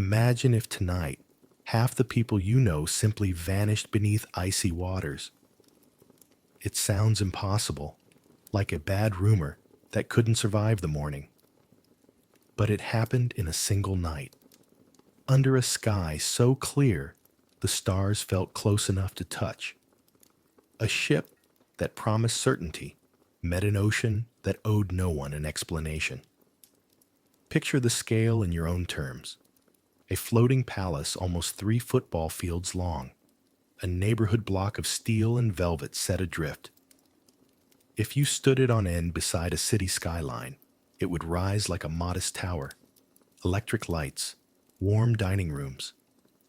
Imagine if tonight half the people you know simply vanished beneath icy waters. It sounds impossible, like a bad rumor that couldn't survive the morning. But it happened in a single night, under a sky so clear the stars felt close enough to touch. A ship that promised certainty met an ocean that owed no one an explanation. Picture the scale in your own terms. A floating palace almost 3 football fields long, a neighborhood block of steel and velvet set adrift. If you stood it on end beside a city skyline, it would rise like a modest tower. Electric lights, warm dining rooms,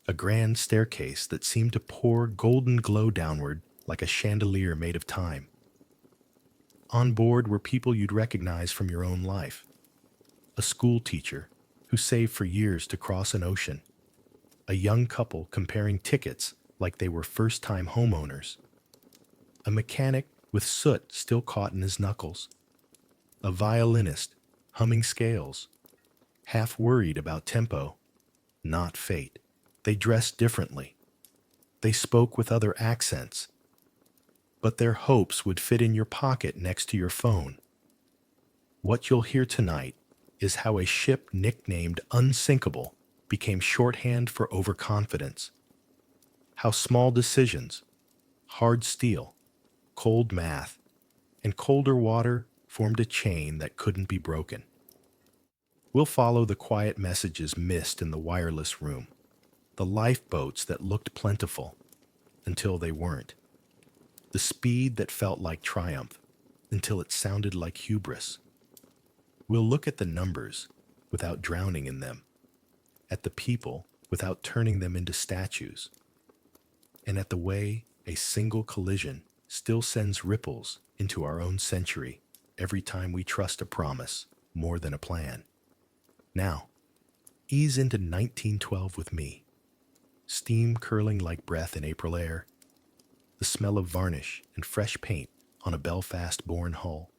a grand staircase that seemed to pour golden glow downward like a chandelier made of time. On board were people you'd recognize from your own life. A school teacher who saved for years to cross an ocean. A young couple comparing tickets like they were first-time homeowners. A mechanic with soot still caught in his knuckles. A violinist humming scales, half worried about tempo, not fate. They dressed differently. They spoke with other accents. But their hopes would fit in your pocket next to your phone. What you'll hear tonight is how a ship nicknamed Unsinkable became shorthand for overconfidence. How small decisions, hard steel, cold math, and colder water formed a chain that couldn't be broken. We'll follow the quiet messages missed in the wireless room, the lifeboats that looked plentiful until they weren't, the speed that felt like triumph until it sounded like hubris. We'll look at the numbers without drowning in them, at the people without turning them into statues, and at the way a single collision still sends ripples into our own century every time we trust a promise more than a plan. Now, ease into 1912 with me. Steam curling like breath in April air, the smell of varnish and fresh paint on a Belfast-born hull,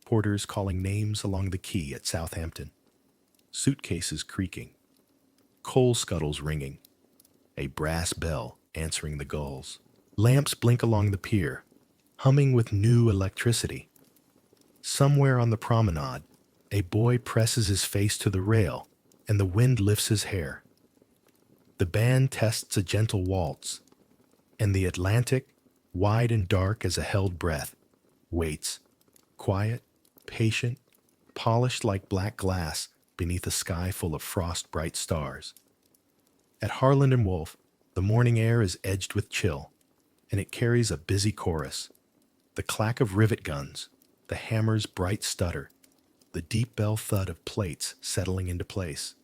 porters calling names along the quay at Southampton, suitcases creaking, coal scuttles ringing, a brass bell answering the gulls. Lamps blink along the pier, humming with new electricity. Somewhere on the promenade, a boy presses his face to the rail, and the wind lifts his hair. The band tests a gentle waltz, and the Atlantic, wide and dark as a held breath, waits, quiet, patient, polished like black glass beneath a sky full of frost-bright stars. At Harland and Wolff, the morning air is edged with chill, and it carries a busy chorus. The clack of rivet guns, the hammer's bright stutter, the deep bell thud of plates settling into place.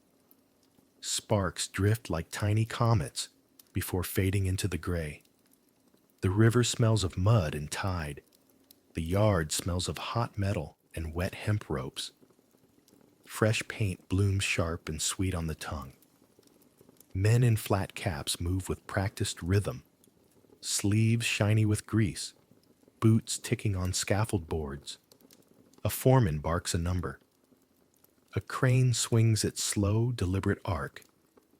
Sparks drift like tiny comets before fading into the gray. The river smells of mud and tide. The yard smells of hot metal and wet hemp ropes. Fresh paint blooms sharp and sweet on the tongue. Men in flat caps move with practiced rhythm, sleeves shiny with grease, boots ticking on scaffold boards. A foreman barks a number. A crane swings its slow, deliberate arc,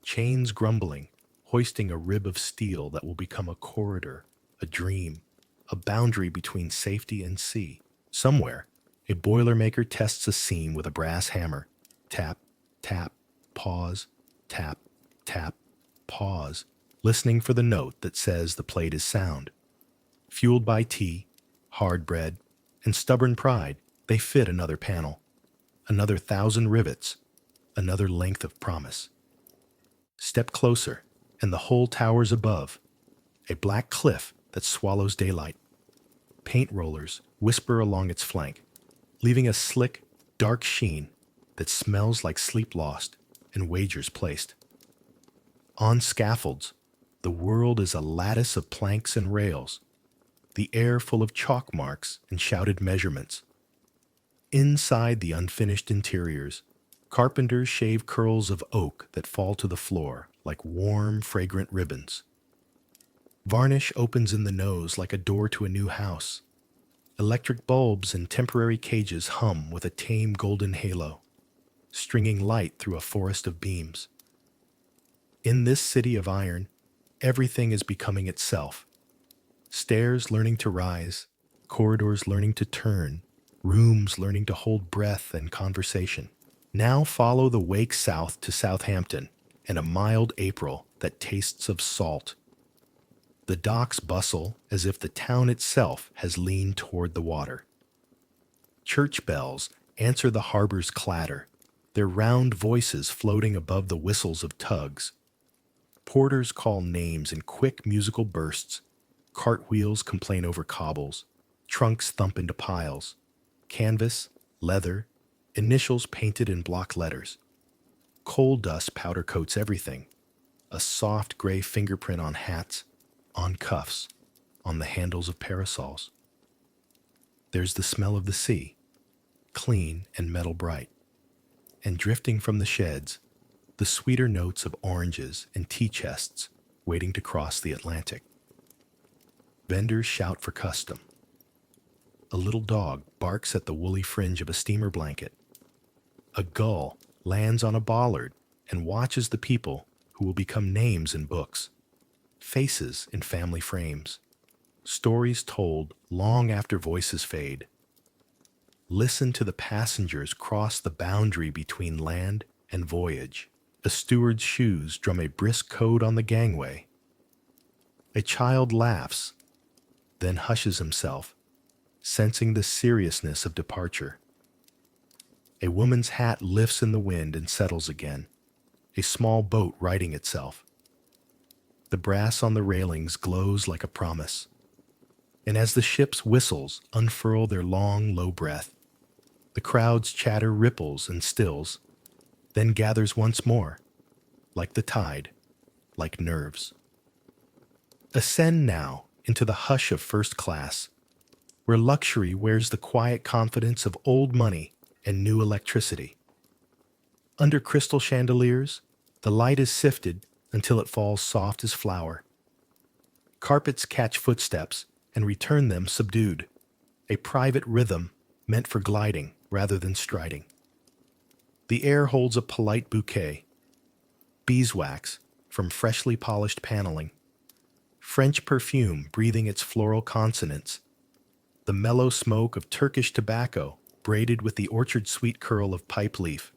chains grumbling, hoisting a rib of steel that will become a corridor, a dream, a boundary between safety and sea. Somewhere, a boilermaker tests a seam with a brass hammer. Tap, tap, pause, tap, tap, pause, listening for the note that says the plate is sound. Fueled by tea, hard bread, and stubborn pride, they fit another panel, another 1,000 rivets, another length of promise. Step closer, and the whole tower's above, a black cliff that swallows daylight. Paint rollers whisper along its flank, leaving a slick, dark sheen that smells like sleep lost and wagers placed. On scaffolds, the world is a lattice of planks and rails, the air full of chalk marks and shouted measurements. Inside the unfinished interiors, carpenters shave curls of oak that fall to the floor like warm, fragrant ribbons. Varnish opens in the nose like a door to a new house. Electric bulbs and temporary cages hum with a tame golden halo, stringing light through a forest of beams. In this city of iron, everything is becoming itself. Stairs learning to rise, corridors learning to turn, rooms learning to hold breath and conversation. Now follow the wake south to Southampton and a mild April that tastes of salt. The docks bustle as if the town itself has leaned toward the water. Church bells answer the harbor's clatter, their round voices floating above the whistles of tugs. Porters call names in quick musical bursts. Cartwheels complain over cobbles. Trunks thump into piles. Canvas, leather, initials painted in block letters. Coal dust powder coats everything. A soft gray fingerprint on hats, on cuffs, on the handles of parasols. There's the smell of the sea, clean and metal bright. And drifting from the sheds, the sweeter notes of oranges and tea chests waiting to cross the Atlantic. Vendors shout for custom. A little dog barks at the woolly fringe of a steamer blanket. A gull lands on a bollard and watches the people who will become names in books, faces in family frames, stories told long after voices fade. Listen to the passengers cross the boundary between land and voyage. A steward's shoes drum a brisk code on the gangway. A child laughs, then hushes himself, sensing the seriousness of departure. A woman's hat lifts in the wind and settles again, a small boat righting itself. The brass on the railings glows like a promise, and as the ship's whistles unfurl their long, low breath, the crowd's chatter ripples and stills, then gathers once more, like the tide, like nerves. Ascend now into the hush of first class, where luxury wears the quiet confidence of old money and new electricity. Under crystal chandeliers, the light is sifted until it falls soft as flour. Carpets catch footsteps and return them subdued, a private rhythm meant for gliding rather than striding. The air holds a polite bouquet, beeswax from freshly polished paneling, French perfume breathing its floral consonants, the mellow smoke of Turkish tobacco braided with the orchard sweet curl of pipe leaf.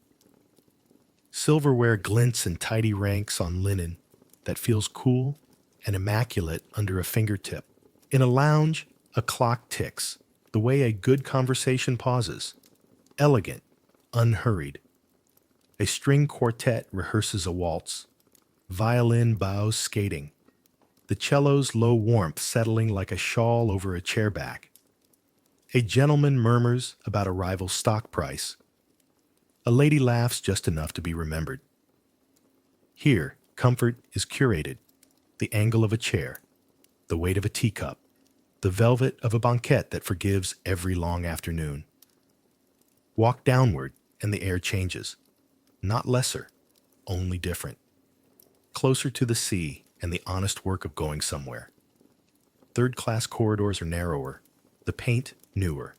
Silverware glints in tidy ranks on linen that feels cool and immaculate under a fingertip. In a lounge, a clock ticks, the way a good conversation pauses, elegant, unhurried. A string quartet rehearses a waltz, violin bows skating, the cello's low warmth settling like a shawl over a chairback. A gentleman murmurs about a rival's stock price. A lady laughs just enough to be remembered. Here, comfort is curated, the angle of a chair, the weight of a teacup, the velvet of a banquette that forgives every long afternoon. Walk downward, and the air changes. Not lesser, only different. Closer to the sea and the honest work of going somewhere. Third-class corridors are narrower, the paint newer,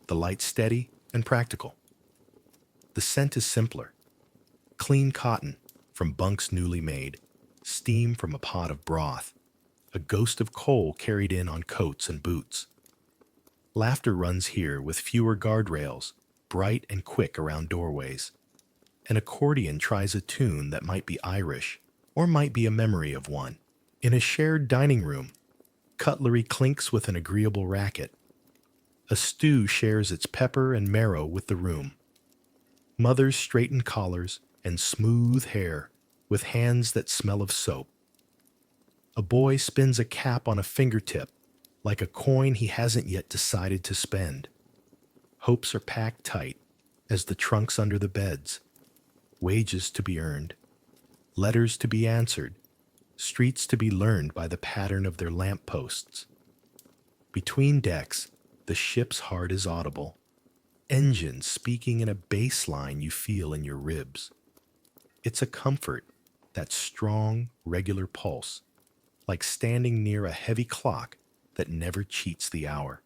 the light steady and practical. The scent is simpler. Clean cotton from bunks newly made, steam from a pot of broth, a ghost of coal carried in on coats and boots. Laughter runs here with fewer guardrails, bright and quick around doorways. An accordion tries a tune that might be Irish, or might be a memory of one. In a shared dining room, cutlery clinks with an agreeable racket. A stew shares its pepper and marrow with the room. Mothers straighten collars and smooth hair with hands that smell of soap. A boy spins a cap on a fingertip like a coin he hasn't yet decided to spend. Hopes are packed tight as the trunks under the beds. Wages to be earned, letters to be answered, streets to be learned by the pattern of their lampposts. Between decks, the ship's heart is audible, engines speaking in a bass line you feel in your ribs. It's a comfort, that strong, regular pulse, like standing near a heavy clock that never cheats the hour.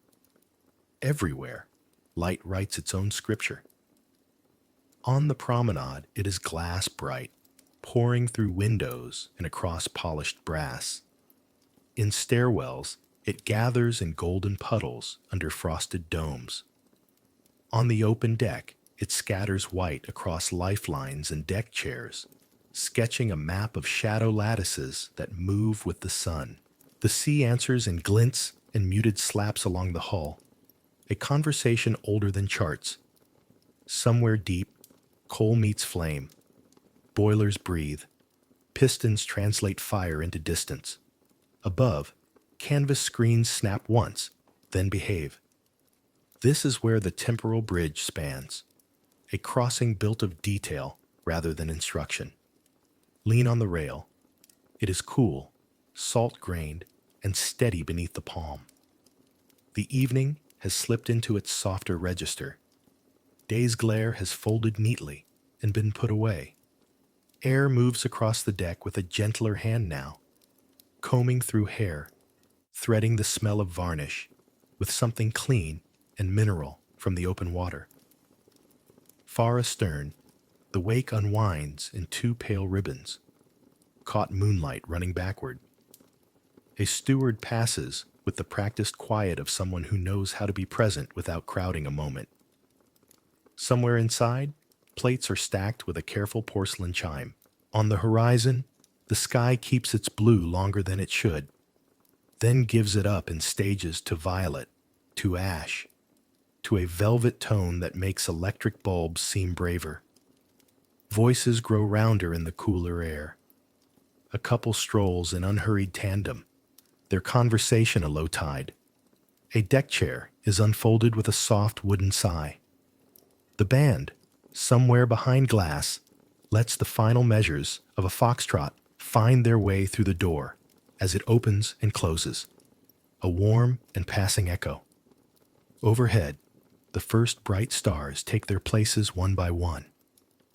Everywhere, light writes its own scripture. On the promenade, it is glass bright, pouring through windows and across polished brass. In stairwells, it gathers in golden puddles under frosted domes. On the open deck, it scatters white across lifelines and deck chairs, sketching a map of shadow lattices that move with the sun. The sea answers in glints and muted slaps along the hull, a conversation older than charts. Somewhere deep, coal meets flame. Boilers breathe. Pistons translate fire into distance. Above, canvas screens snap once, then behave. This is where the temporal bridge spans, a crossing built of detail rather than instruction. Lean on the rail. It is cool, salt-grained, and steady beneath the palm. The evening has slipped into its softer register. Day's glare has folded neatly and been put away. Air moves across the deck with a gentler hand now, combing through hair, threading the smell of varnish with something clean and mineral from the open water. Far astern, the wake unwinds in two pale ribbons, caught moonlight running backward. A steward passes with the practiced quiet of someone who knows how to be present without crowding a moment. Somewhere inside, plates are stacked with a careful porcelain chime. On the horizon, the sky keeps its blue longer than it should, then gives it up in stages to violet, to ash, to a velvet tone that makes electric bulbs seem braver. Voices grow rounder in the cooler air. A couple strolls in unhurried tandem, their conversation a low tide. A deck chair is unfolded with a soft wooden sigh. The band, somewhere behind glass, lets the final measures of a foxtrot find their way through the door as it opens and closes, a warm and passing echo. Overhead, the first bright stars take their places one by one,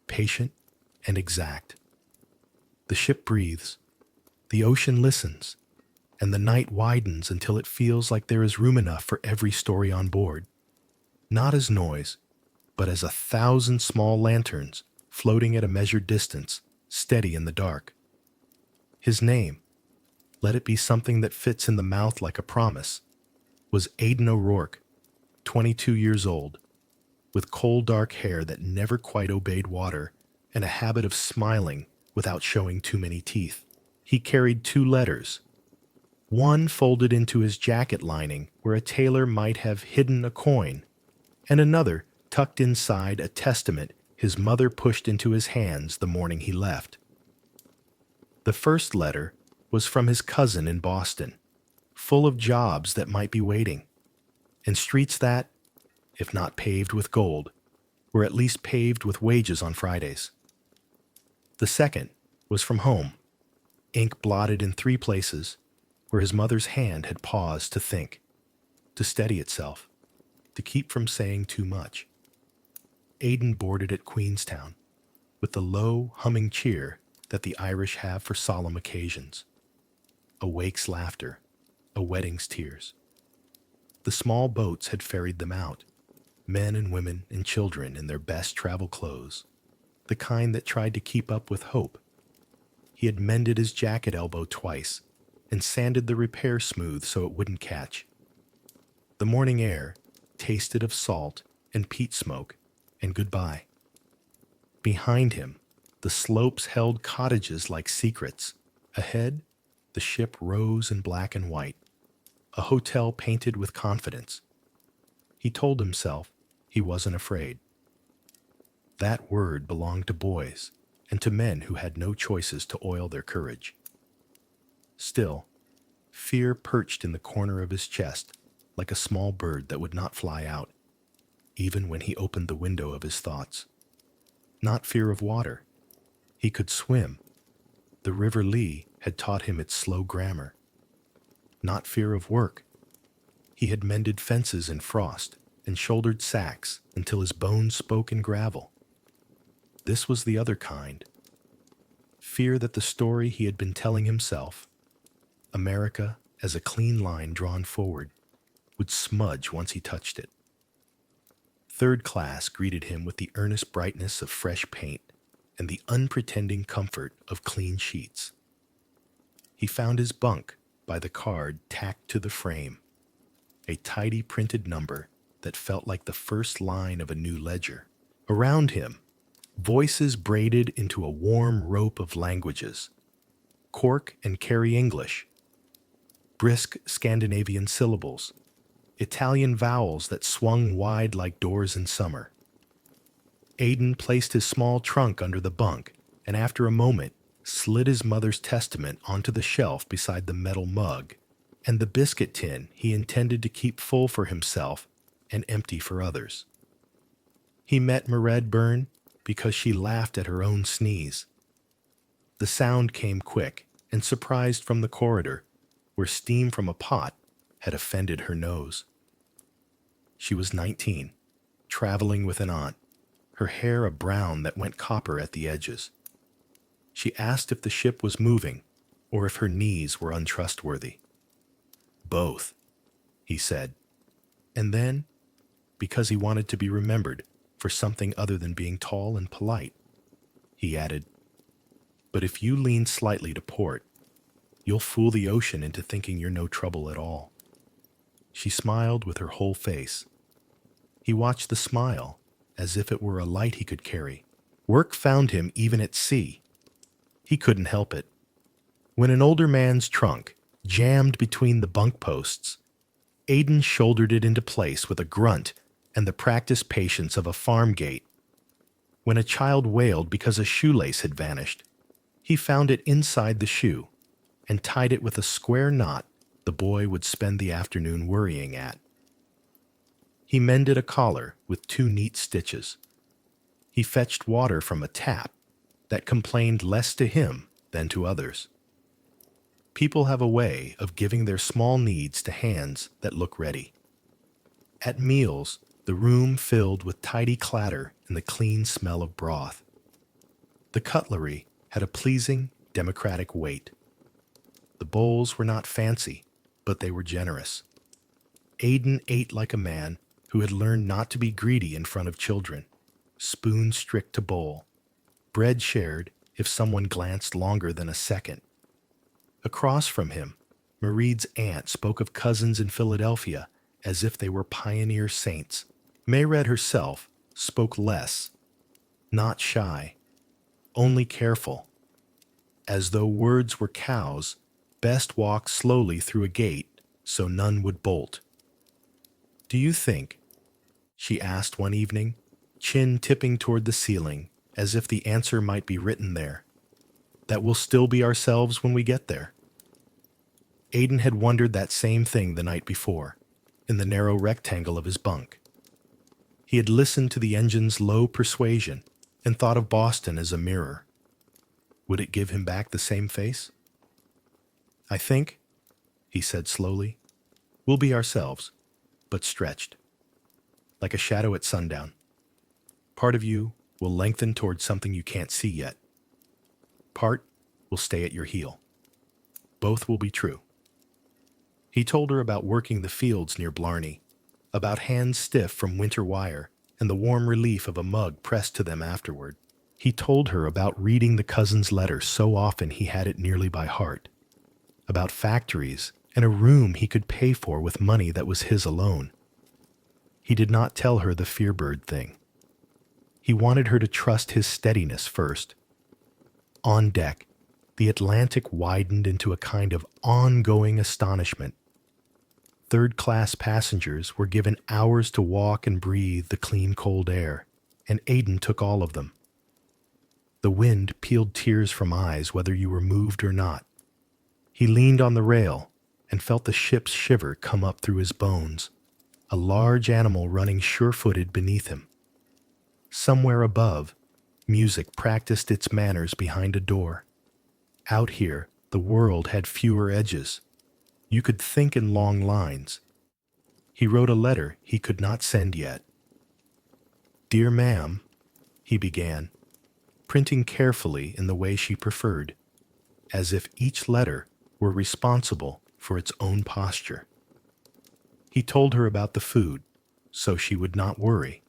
patient and exact. The ship breathes, the ocean listens, and the night widens until it feels like there is room enough for every story on board, not as noise, but as 1,000 small lanterns floating at a measured distance, steady in the dark. His name, let it be something that fits in the mouth like a promise, was Aidan O'Rourke, 22 years old, with coal dark hair that never quite obeyed water and a habit of smiling without showing too many teeth. He carried 2 letters, one folded into his jacket lining where a tailor might have hidden a coin, and another tucked inside a testament his mother pushed into his hands the morning he left. The first letter was from his cousin in Boston, full of jobs that might be waiting, and streets that, if not paved with gold, were at least paved with wages on Fridays. The second was from home, ink blotted in 3 places where his mother's hand had paused to think, to steady itself, to keep from saying too much. Aidan boarded at Queenstown, with the low, humming cheer that the Irish have for solemn occasions. A wake's laughter, a wedding's tears. The small boats had ferried them out, men and women and children in their best travel clothes, the kind that tried to keep up with hope. He had mended his jacket elbow twice and sanded the repair smooth so it wouldn't catch. The morning air tasted of salt and peat smoke and goodbye. Behind him, the slopes held cottages like secrets. Ahead, the ship rose in black and white, a hotel painted with confidence. He told himself he wasn't afraid. That word belonged to boys and to men who had no choices to oil their courage. Still, fear perched in the corner of his chest like a small bird that would not fly out, even when he opened the window of his thoughts. Not fear of water. He could swim. The River Lee had taught him its slow grammar. Not fear of work. He had mended fences in frost and shouldered sacks until his bones spoke in gravel. This was the other kind. Fear that the story he had been telling himself, America as a clean line drawn forward, would smudge once he touched it. Third class greeted him with the earnest brightness of fresh paint. and the unpretending comfort of clean sheets. He found his bunk by the card tacked to the frame, a tidy printed number that felt like the first line of a new ledger. Around him, voices braided into a warm rope of languages: Cork and Kerry English, brisk Scandinavian syllables, Italian vowels that swung wide like doors in summer. Aidan placed his small trunk under the bunk and after a moment slid his mother's testament onto the shelf beside the metal mug and the biscuit tin he intended to keep full for himself and empty for others. He met Mairead Byrne because she laughed at her own sneeze. The sound came quick and surprised from the corridor, where steam from a pot had offended her nose. She was 19, traveling with an aunt, her hair a brown that went copper at the edges. She asked if the ship was moving or if her knees were untrustworthy. Both, he said. And then, because he wanted to be remembered for something other than being tall and polite, he added, "But if you lean slightly to port, you'll fool the ocean into thinking you're no trouble at all." She smiled with her whole face. He watched the smile as if it were a light he could carry. Work found him even at sea. He couldn't help it. When an older man's trunk jammed between the bunk posts, Aidan shouldered it into place with a grunt and the practiced patience of a farm gate. When a child wailed because a shoelace had vanished, he found it inside the shoe and tied it with a square knot the boy would spend the afternoon worrying at. He mended a collar with 2 neat stitches. He fetched water from a tap that complained less to him than to others. People have a way of giving their small needs to hands that look ready. At meals, the room filled with tidy clatter and the clean smell of broth. The cutlery had a pleasing, democratic weight. The bowls were not fancy, but they were generous. Aidan ate like a man who had learned not to be greedy in front of children, spoon strict to bowl, bread shared if someone glanced longer than a second. Across from him, Mairead's aunt spoke of cousins in Philadelphia as if they were pioneer saints. Mairead herself spoke less, not shy, only careful. As though words were cows, best walk slowly through a gate so none would bolt. "Do you think," she asked one evening, chin tipping toward the ceiling as if the answer might be written there, "that we'll still be ourselves when we get there?" Aidan had wondered that same thing the night before, in the narrow rectangle of his bunk. He had listened to the engine's low persuasion and thought of Boston as a mirror. Would it give him back the same face? "I think," he said slowly, "we'll be ourselves, but stretched, like a shadow at sundown. Part of you will lengthen toward something you can't see yet. Part will stay at your heel. Both will be true." He told her about working the fields near Blarney, about hands stiff from winter wire and the warm relief of a mug pressed to them afterward. He told her about reading the cousin's letter so often he had it nearly by heart, about factories and a room he could pay for with money that was his alone. He did not tell her the Fearbird thing. He wanted her to trust his steadiness first. On deck, the Atlantic widened into a kind of ongoing astonishment. Third-class passengers were given hours to walk and breathe the clean, cold air, and Aidan took all of them. The wind peeled tears from eyes whether you were moved or not. He leaned on the rail and felt the ship's shiver come up through his bones, a large animal running sure-footed beneath him. Somewhere above, music practiced its manners behind a door. Out here, the world had fewer edges. You could think in long lines. He wrote a letter he could not send yet. "Dear ma'am," he began, printing carefully in the way she preferred, as if each letter were responsible for its own posture. He told her about the food, so she would not worry.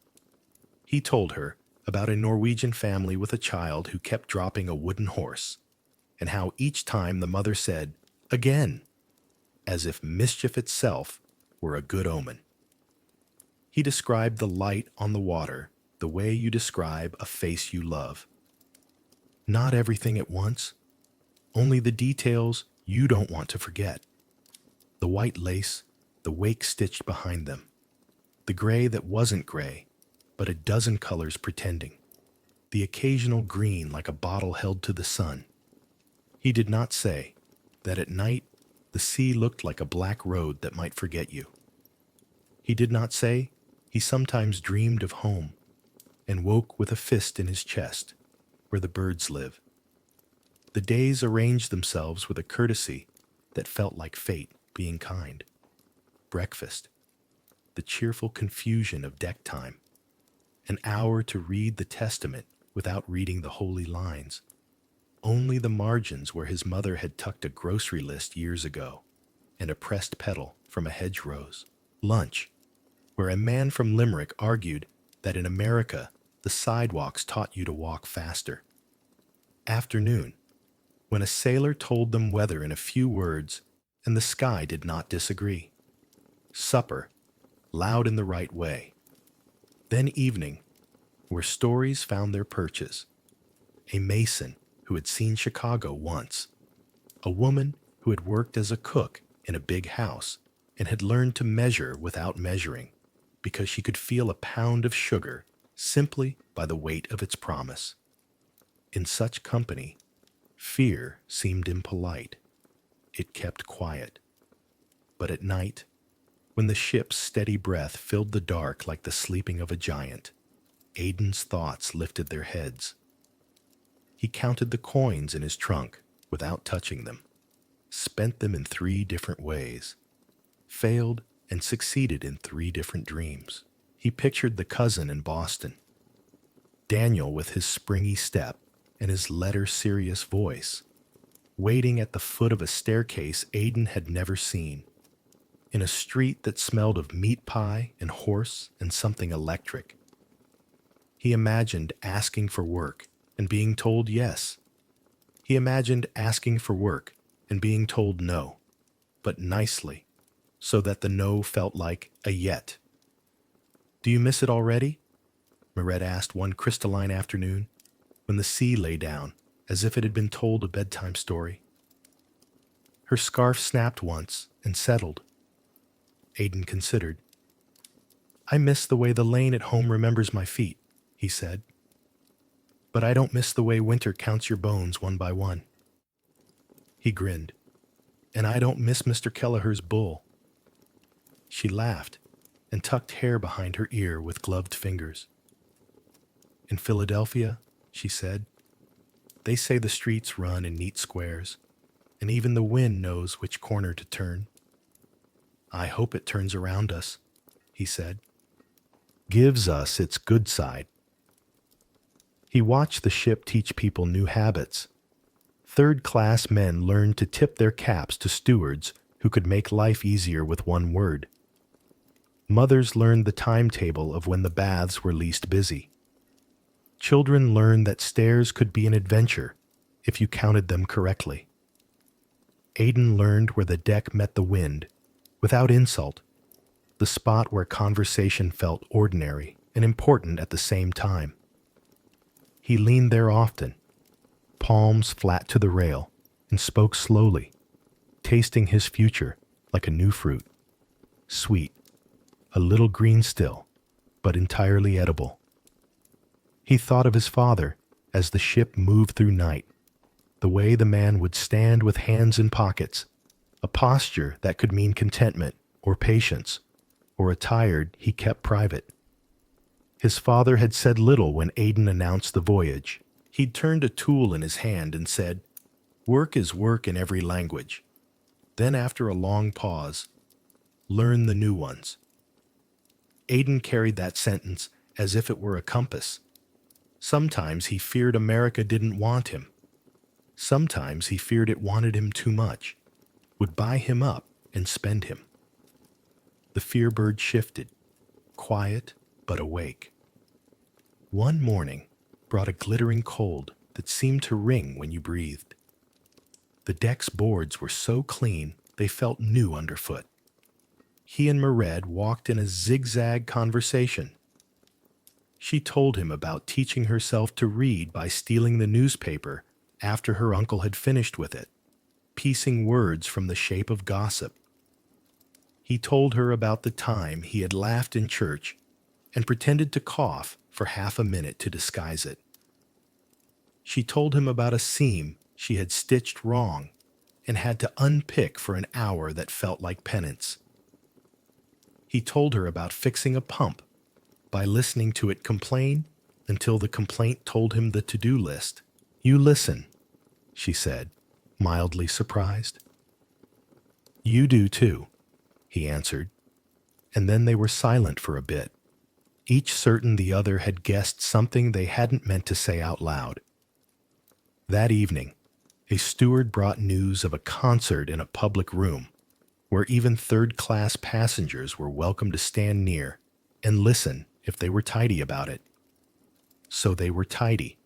He told her about a Norwegian family with a child who kept dropping a wooden horse, and how each time the mother said, "Again," as if mischief itself were a good omen. He described the light on the water the way you describe a face you love. Not everything at once, only the details you don't want to forget. The white lace, the wake stitched behind them, the gray that wasn't gray, but a dozen colors pretending, the occasional green like a bottle held to the sun. He did not say that at night the sea looked like a black road that might forget you. He did not say he sometimes dreamed of home and woke with a fist in his chest where the birds live. The days arranged themselves with a courtesy that felt like fate being kind. Breakfast, the cheerful confusion of deck time, an hour to read the Testament without reading the holy lines, only the margins where his mother had tucked a grocery list years ago, and a pressed petal from a hedgerows. Lunch, where a man from Limerick argued that in America the sidewalks taught you to walk faster. Afternoon, when a sailor told them weather in a few words and the sky did not disagree. Supper, loud in the right way. Then evening, where stories found their perches. A mason who had seen Chicago once. A woman who had worked as a cook in a big house and had learned to measure without measuring because she could feel a pound of sugar simply by the weight of its promise. In such company, fear seemed impolite. It kept quiet. But at night, when the ship's steady breath filled the dark like the sleeping of a giant, Aidan's thoughts lifted their heads. He counted the coins in his trunk without touching them, spent them in 3 different ways, failed and succeeded in 3 different dreams. He pictured the cousin in Boston, Daniel with his springy step and his letter-serious voice, waiting at the foot of a staircase Aidan had never seen, in a street that smelled of meat pie and horse and something electric. He imagined asking for work and being told yes. He imagined asking for work and being told no, but nicely, so that the no felt like a yet. "Do you miss it already?" Mirette asked one crystalline afternoon, when the sea lay down as if it had been told a bedtime story. Her scarf snapped once and settled. Aidan considered. "I miss the way the lane at home remembers my feet," he said. "But I don't miss the way winter counts your bones one by one." He grinned. "And I don't miss Mr. Kelleher's bull." She laughed and tucked hair behind her ear with gloved fingers. "In Philadelphia," she said, "they say the streets run in neat squares, and even the wind knows which corner to turn." "I hope it turns around us," he said. "Gives us its good side." He watched the ship teach people new habits. Third-class men learned to tip their caps to stewards who could make life easier with one word. Mothers learned the timetable of when the baths were least busy. Children learned that stairs could be an adventure if you counted them correctly. Aidan learned where the deck met the wind, without insult, the spot where conversation felt ordinary and important at the same time. He leaned there often, palms flat to the rail, and spoke slowly, tasting his future like a new fruit. Sweet, a little green still, but entirely edible. He thought of his father as the ship moved through night, the way the man would stand with hands in pockets, a posture that could mean contentment or patience, or a tired he kept private. His father had said little when Aidan announced the voyage. He'd turned a tool in his hand and said, "Work is work in every language." Then after a long pause, "Learn the new ones." Aidan carried that sentence as if it were a compass. Sometimes he feared America didn't want him. Sometimes he feared it wanted him too much, would buy him up and spend him. The fear bird shifted, quiet but awake. One morning brought a glittering cold that seemed to ring when you breathed. The deck's boards were so clean they felt new underfoot. He and Mered walked in a zigzag conversation. She told him about teaching herself to read by stealing the newspaper after her uncle had finished with it, piecing words from the shape of gossip. He told her about the time he had laughed in church and pretended to cough for half a minute to disguise it. She told him about a seam she had stitched wrong and had to unpick for an hour that felt like penance. He told her about fixing a pump by listening to it complain until the complaint told him the to-do list. "You listen," she said, mildly surprised. "You do too," he answered, and then they were silent for a bit, each certain the other had guessed something they hadn't meant to say out loud. That evening, a steward brought news of a concert in a public room, where even third-class passengers were welcome to stand near and listen if they were tidy about it. So they were tidy.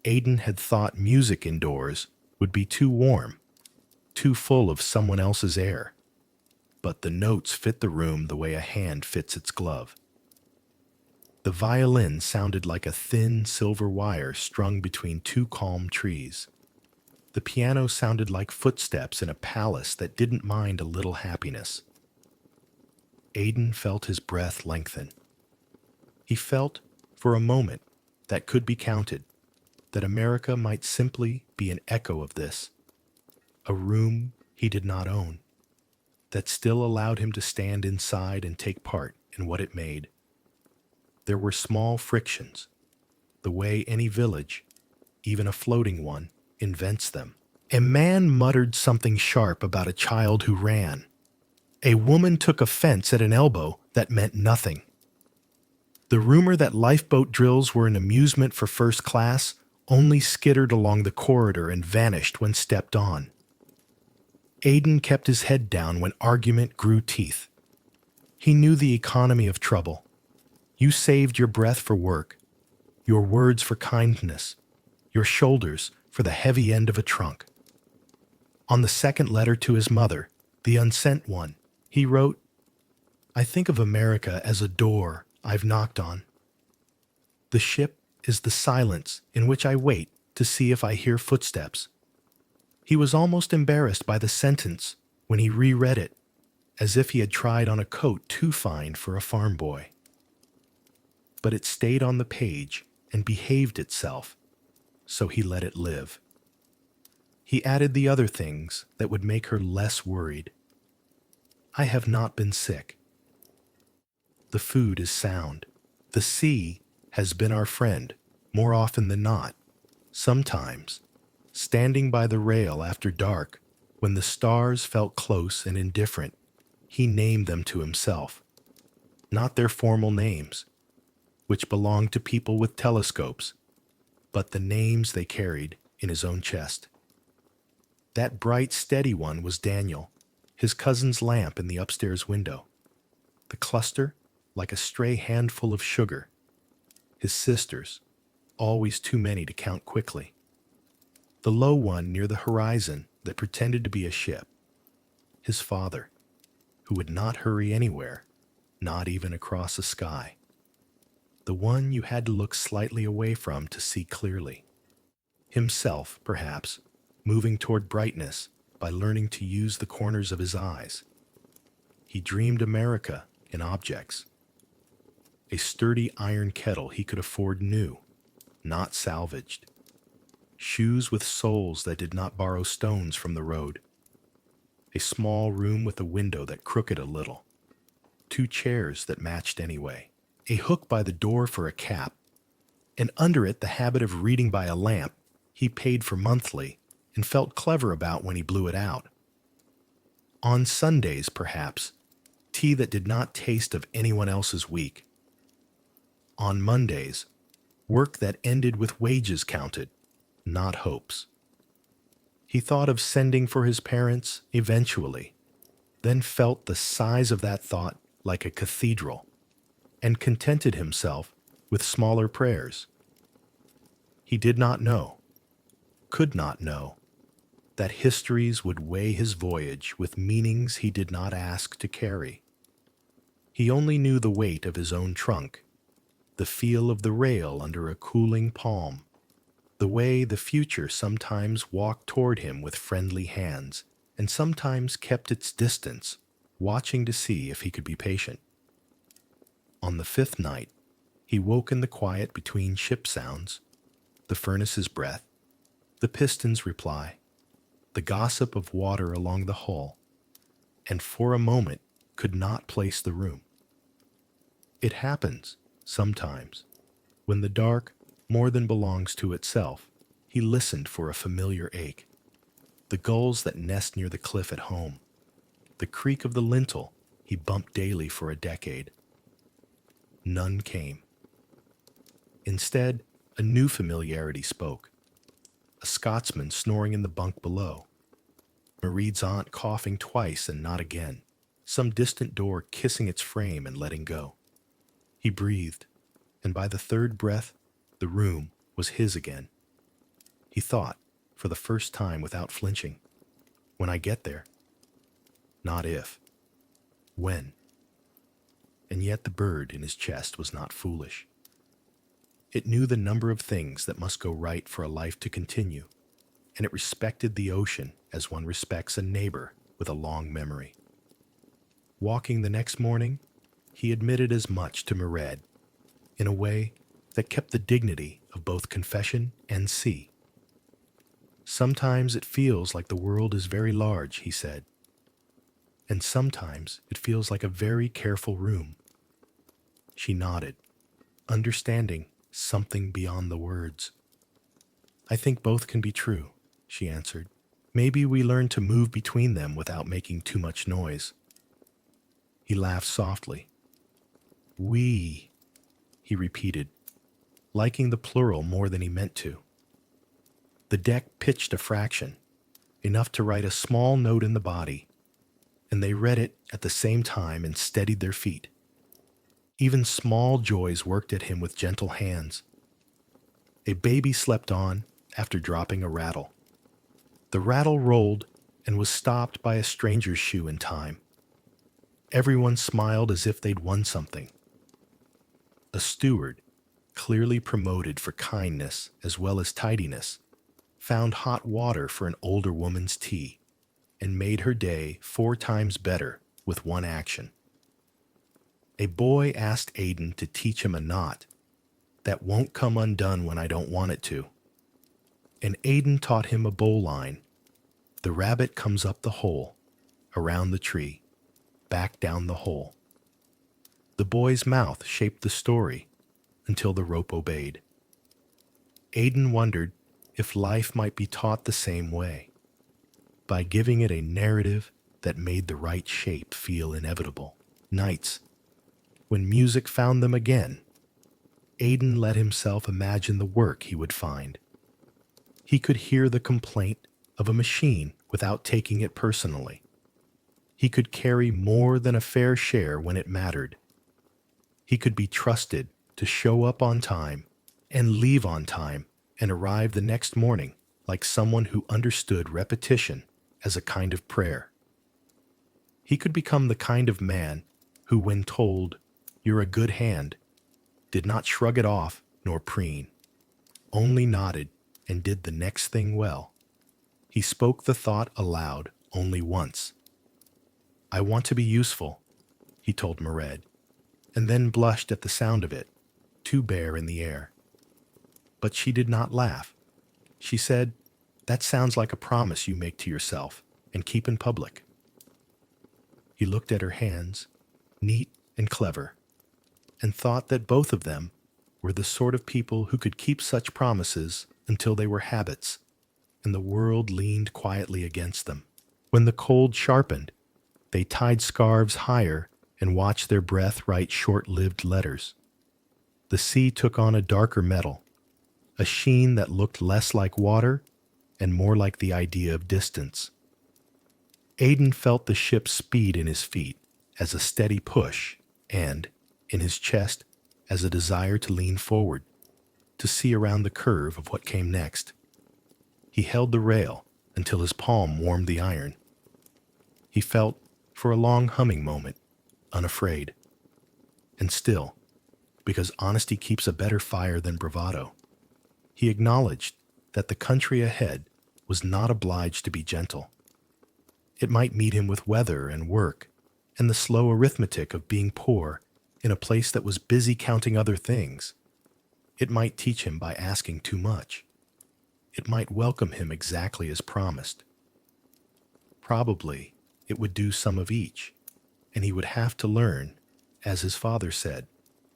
Aidan had thought music indoors would be too warm, too full of someone else's air, but the notes fit the room the way a hand fits its glove. The violin sounded like a thin silver wire strung between two calm trees. The piano sounded like footsteps in a palace that didn't mind a little happiness. Aidan felt his breath lengthen. He felt, for a moment, that could be counted, that America might simply be an echo of this, a room he did not own, that still allowed him to stand inside and take part in what it made. There were small frictions, the way any village, even a floating one, invents them. A man muttered something sharp about a child who ran. A woman took offense at an elbow that meant nothing. The rumor that lifeboat drills were an amusement for first class only skittered along the corridor and vanished when stepped on. Aidan kept his head down when argument grew teeth. He knew the economy of trouble. You saved your breath for work, your words for kindness, your shoulders for the heavy end of a trunk. On the second letter to his mother, the unsent one, he wrote, "I think of America as a door I've knocked on. The ship is the silence in which I wait to see if I hear footsteps." He was almost embarrassed by the sentence when he reread it, as if he had tried on a coat too fine for a farm boy. But it stayed on the page and behaved itself, so he let it live. He added the other things that would make her less worried. "I have not been sick. The food is sound. The sea has been our friend, more often than not. Sometimes, standing by the rail after dark, when the stars felt close and indifferent, he named them to himself. Not their formal names, which belonged to people with telescopes, but the names they carried in his own chest. That bright, steady one was Daniel, his cousin's lamp in the upstairs window. The cluster, like a stray handful of sugar. His sisters, always too many to count quickly. The low one near the horizon that pretended to be a ship. His father, who would not hurry anywhere, not even across the sky. The one you had to look slightly away from to see clearly. Himself, perhaps, moving toward brightness by learning to use the corners of his eyes. He dreamed America in objects. A sturdy iron kettle he could afford new, not salvaged. Shoes with soles that did not borrow stones from the road. A small room with a window that crooked a little. 2 chairs that matched anyway. A hook by the door for a cap. And under it the habit of reading by a lamp he paid for monthly and felt clever about when he blew it out. On Sundays, perhaps, tea that did not taste of anyone else's week. On Mondays, work that ended with wages counted, not hopes. He thought of sending for his parents eventually, then felt the size of that thought like a cathedral, and contented himself with smaller prayers. He did not know, could not know, that histories would weigh his voyage with meanings he did not ask to carry. He only knew the weight of his own trunk, the feel of the rail under a cooling palm, the way the future sometimes walked toward him with friendly hands and sometimes kept its distance, watching to see if he could be patient. On the fifth night, he woke in the quiet between ship sounds, the furnace's breath, the piston's reply, the gossip of water along the hull, and for a moment could not place the room. It happens, sometimes, when the dark more than belongs to itself, he listened for a familiar ache. The gulls that nest near the cliff at home, the creak of the lintel he bumped daily for a decade. None came. Instead, a new familiarity spoke. A Scotsman snoring in the bunk below, Marie's aunt coughing twice and not again, some distant door kissing its frame and letting go. He breathed, and by the third breath, the room was his again. He thought, for the first time without flinching, when I get there. Not if. When. And yet the bird in his chest was not foolish. It knew the number of things that must go right for a life to continue, and it respected the ocean as one respects a neighbor with a long memory. Walking the next morning, he admitted as much to Mered, in a way that kept the dignity of both confession and sea. Sometimes it feels like the world is very large, he said, and sometimes it feels like a very careful room. She nodded, understanding something beyond the words. I think both can be true, she answered. Maybe we learn to move between them without making too much noise. He laughed softly. We, he repeated, liking the plural more than he meant to. The deck pitched a fraction, enough to write a small note in the body, and they read it at the same time and steadied their feet. Even small joys worked at him with gentle hands. A baby slept on after dropping a rattle. The rattle rolled and was stopped by a stranger's shoe in time. Everyone smiled as if they'd won something. A steward, clearly promoted for kindness as well as tidiness, found hot water for an older woman's tea and made her day 4 times better with one action. A boy asked Aidan to teach him a knot that won't come undone when I don't want it to. And Aidan taught him a bowline. The rabbit comes up the hole, around the tree, back down the hole. The boy's mouth shaped the story until the rope obeyed. Aidan wondered if life might be taught the same way, by giving it a narrative that made the right shape feel inevitable. Nights, when music found them again, Aidan let himself imagine the work he would find. He could hear the complaint of a machine without taking it personally. He could carry more than a fair share when it mattered. He could be trusted to show up on time and leave on time and arrive the next morning like someone who understood repetition as a kind of prayer. He could become the kind of man who, when told, "You're a good hand," did not shrug it off nor preen, only nodded and did the next thing well. He spoke the thought aloud only once. "I want to be useful," he told Mered, and then blushed at the sound of it, too bare in the air. But she did not laugh. She said, "That sounds like a promise you make to yourself and keep in public." He looked at her hands, neat and clever, and thought that both of them were the sort of people who could keep such promises until they were habits, and the world leaned quietly against them. When the cold sharpened, they tied scarves higher and watched their breath write short-lived letters. The sea took on a darker metal, a sheen that looked less like water and more like the idea of distance. Aidan felt the ship's speed in his feet as a steady push, and, in his chest, as a desire to lean forward, to see around the curve of what came next. He held the rail until his palm warmed the iron. He felt, for a long humming moment, unafraid. And still, because honesty keeps a better fire than bravado, he acknowledged that the country ahead was not obliged to be gentle. It might meet him with weather and work and the slow arithmetic of being poor in a place that was busy counting other things. It might teach him by asking too much. It might welcome him exactly as promised. Probably it would do some of each, and he would have to learn, as his father said,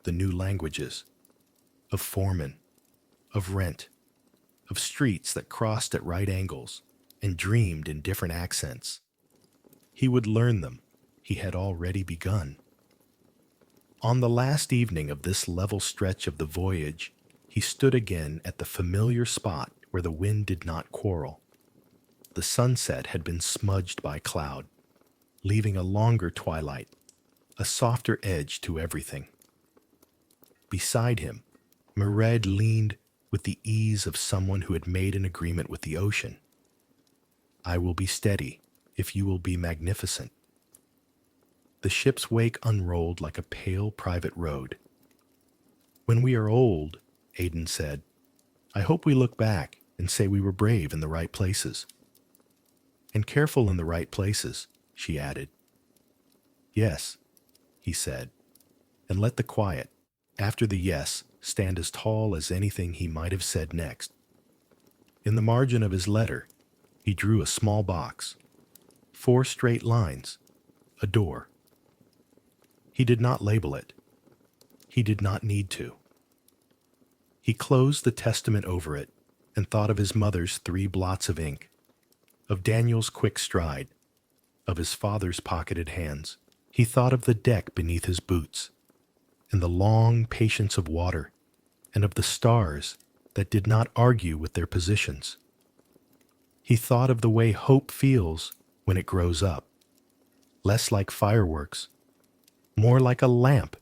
the new languages of foreman, of rent, of streets that crossed at right angles and dreamed in different accents. He would learn them. He had already begun. On the last evening of this level stretch of the voyage, he stood again at the familiar spot where the wind did not quarrel. The sunset had been smudged by cloud, leaving a longer twilight, a softer edge to everything. Beside him, Mered leaned with the ease of someone who had made an agreement with the ocean. I will be steady if you will be magnificent. The ship's wake unrolled like a pale private road. When we are old, Aidan said, I hope we look back and say we were brave in the right places. And careful in the right places, she added. Yes, he said, and let the quiet, after the yes, stand as tall as anything he might have said next. In the margin of his letter, he drew a small box, 4 straight lines, a door. He did not label it. He did not need to. He closed the testament over it and thought of his mother's 3 blots of ink, of Daniel's quick stride, of his father's pocketed hands. He thought of the deck beneath his boots, and the long patience of water, and of the stars that did not argue with their positions. He thought of the way hope feels when it grows up, less like fireworks, more like a lamp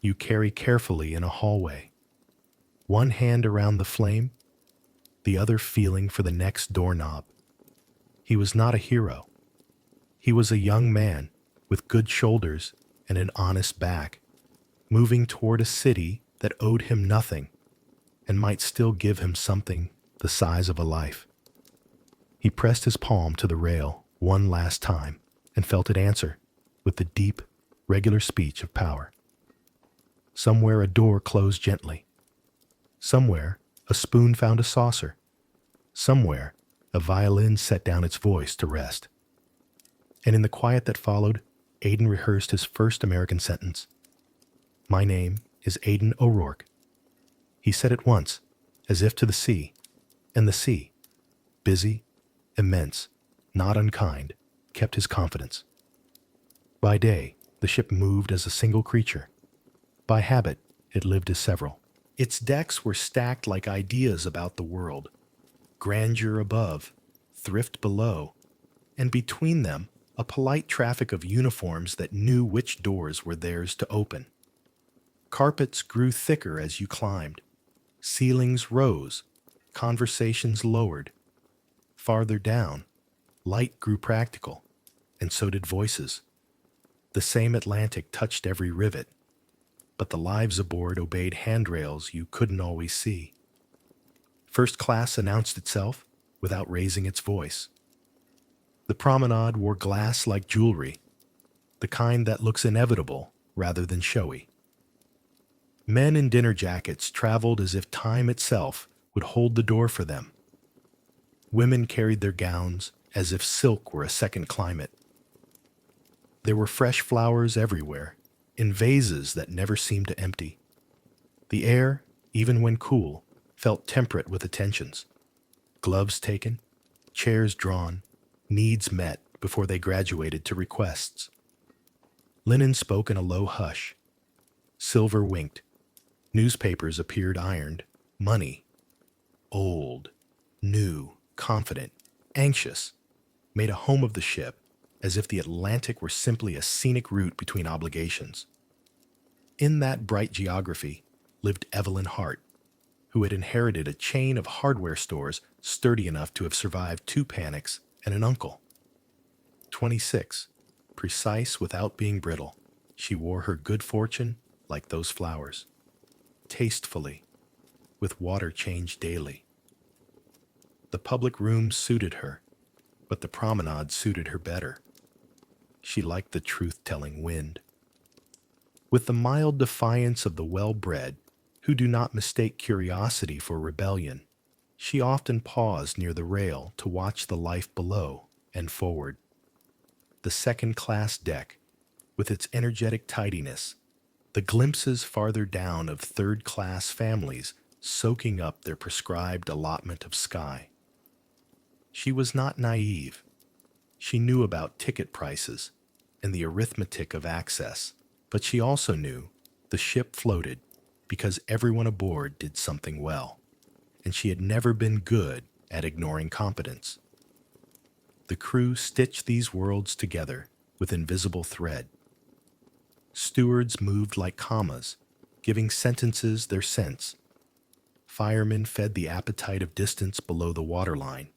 you carry carefully in a hallway, one hand around the flame, the other feeling for the next doorknob. He was not a hero. He was a young man with good shoulders and an honest back, moving toward a city that owed him nothing and might still give him something the size of a life. He pressed his palm to the rail one last time and felt it answer with the deep, regular speech of power. Somewhere a door closed gently. Somewhere a spoon found a saucer. Somewhere a violin set down its voice to rest. And in the quiet that followed, Aidan rehearsed his first American sentence. My name is Aidan O'Rourke. He said it once, as if to the sea, and the sea, busy, immense, not unkind, kept his confidence. By day, the ship moved as a single creature. By habit, it lived as several. Its decks were stacked like ideas about the world, grandeur above, thrift below, and between them, a polite traffic of uniforms that knew which doors were theirs to open. Carpets grew thicker as you climbed. Ceilings rose, conversations lowered. Farther down, light grew practical, and so did voices. The same Atlantic touched every rivet, but the lives aboard obeyed handrails you couldn't always see. First class announced itself without raising its voice. The promenade wore glass like jewelry, the kind that looks inevitable rather than showy. Men in dinner jackets traveled as if time itself would hold the door for them. Women carried their gowns as if silk were a second climate. There were fresh flowers everywhere, in vases that never seemed to empty. The air, even when cool, felt temperate with attentions. Gloves taken, chairs drawn, needs met before they graduated to requests. Linen spoke in a low hush. Silver winked. Newspapers appeared ironed. Money, old, new, confident, anxious, made a home of the ship as if the Atlantic were simply a scenic route between obligations. In that bright geography, lived Evelyn Hart, who had inherited a chain of hardware stores sturdy enough to have survived 2 panics and an uncle. 26. Precise without being brittle, she wore her good fortune like those flowers. Tastefully, with water changed daily. The public rooms suited her, but the promenade suited her better. She liked the truth-telling wind. With the mild defiance of the well-bred, who do not mistake curiosity for rebellion, she often paused near the rail to watch the life below and forward. The second-class deck, with its energetic tidiness, the glimpses farther down of third-class families soaking up their prescribed allotment of sky. She was not naive. She knew about ticket prices and the arithmetic of access, but she also knew the ship floated because everyone aboard did something well, and she had never been good at ignoring competence. The crew stitched these worlds together with invisible thread. Stewards moved like commas, giving sentences their sense. Firemen fed the appetite of distance below the waterline,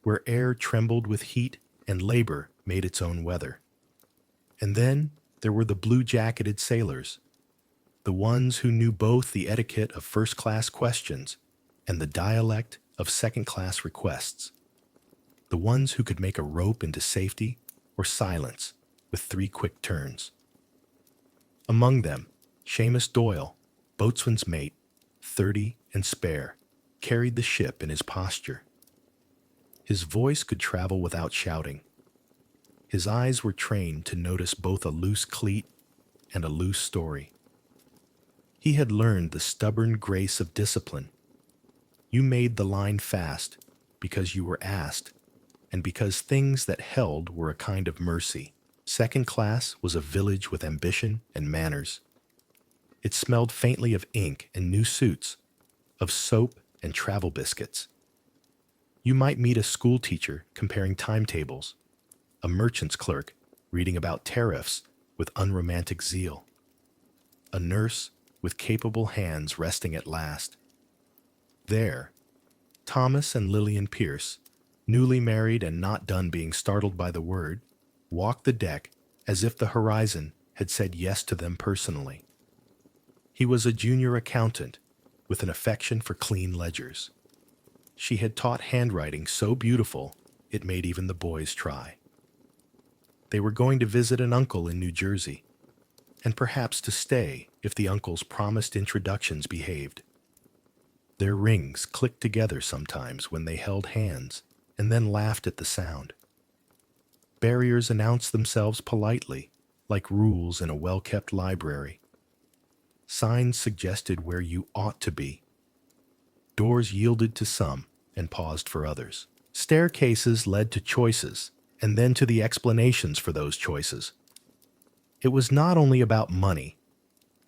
where air trembled with heat and labor made its own weather. And then there were the blue-jacketed sailors, the ones who knew both the etiquette of first-class questions and the dialect of second-class requests, the ones who could make a rope into safety or silence with 3 quick turns. Among them, Seamus Doyle, boatswain's mate, 30 and spare, carried the ship in his posture. His voice could travel without shouting. His eyes were trained to notice both a loose cleat and a loose story. He had learned the stubborn grace of discipline. You made the line fast because you were asked, and because things that held were a kind of mercy. Second class was a village with ambition and manners. It smelled faintly of ink and new suits, of soap and travel biscuits. You might meet a school teacher comparing timetables, a merchant's clerk reading about tariffs with unromantic zeal, a nurse with capable hands resting at last. There, Thomas and Lillian Pierce, newly married and not done being startled by the word, walked the deck as if the horizon had said yes to them personally. He was a junior accountant with an affection for clean ledgers. She had taught handwriting so beautiful it made even the boys try. They were going to visit an uncle in New Jersey, and perhaps to stay if the uncle's promised introductions behaved. Their rings clicked together sometimes when they held hands and then laughed at the sound. Barriers announced themselves politely, like rules in a well-kept library. Signs suggested where you ought to be. Doors yielded to some and paused for others. Staircases led to choices, and then to the explanations for those choices. It was not only about money.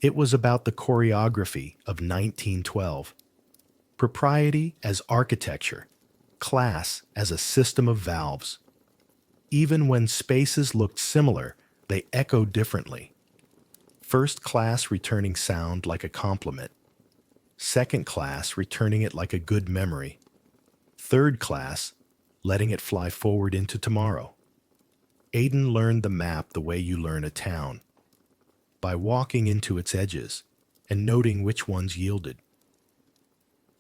It was about the choreography of 1912. Propriety as architecture, class as a system of valves. Even when spaces looked similar, they echoed differently. First class returning sound like a compliment. Second class returning it like a good memory. Third class letting it fly forward into tomorrow. Aidan learned the map the way you learn a town, by walking into its edges and noting which ones yielded.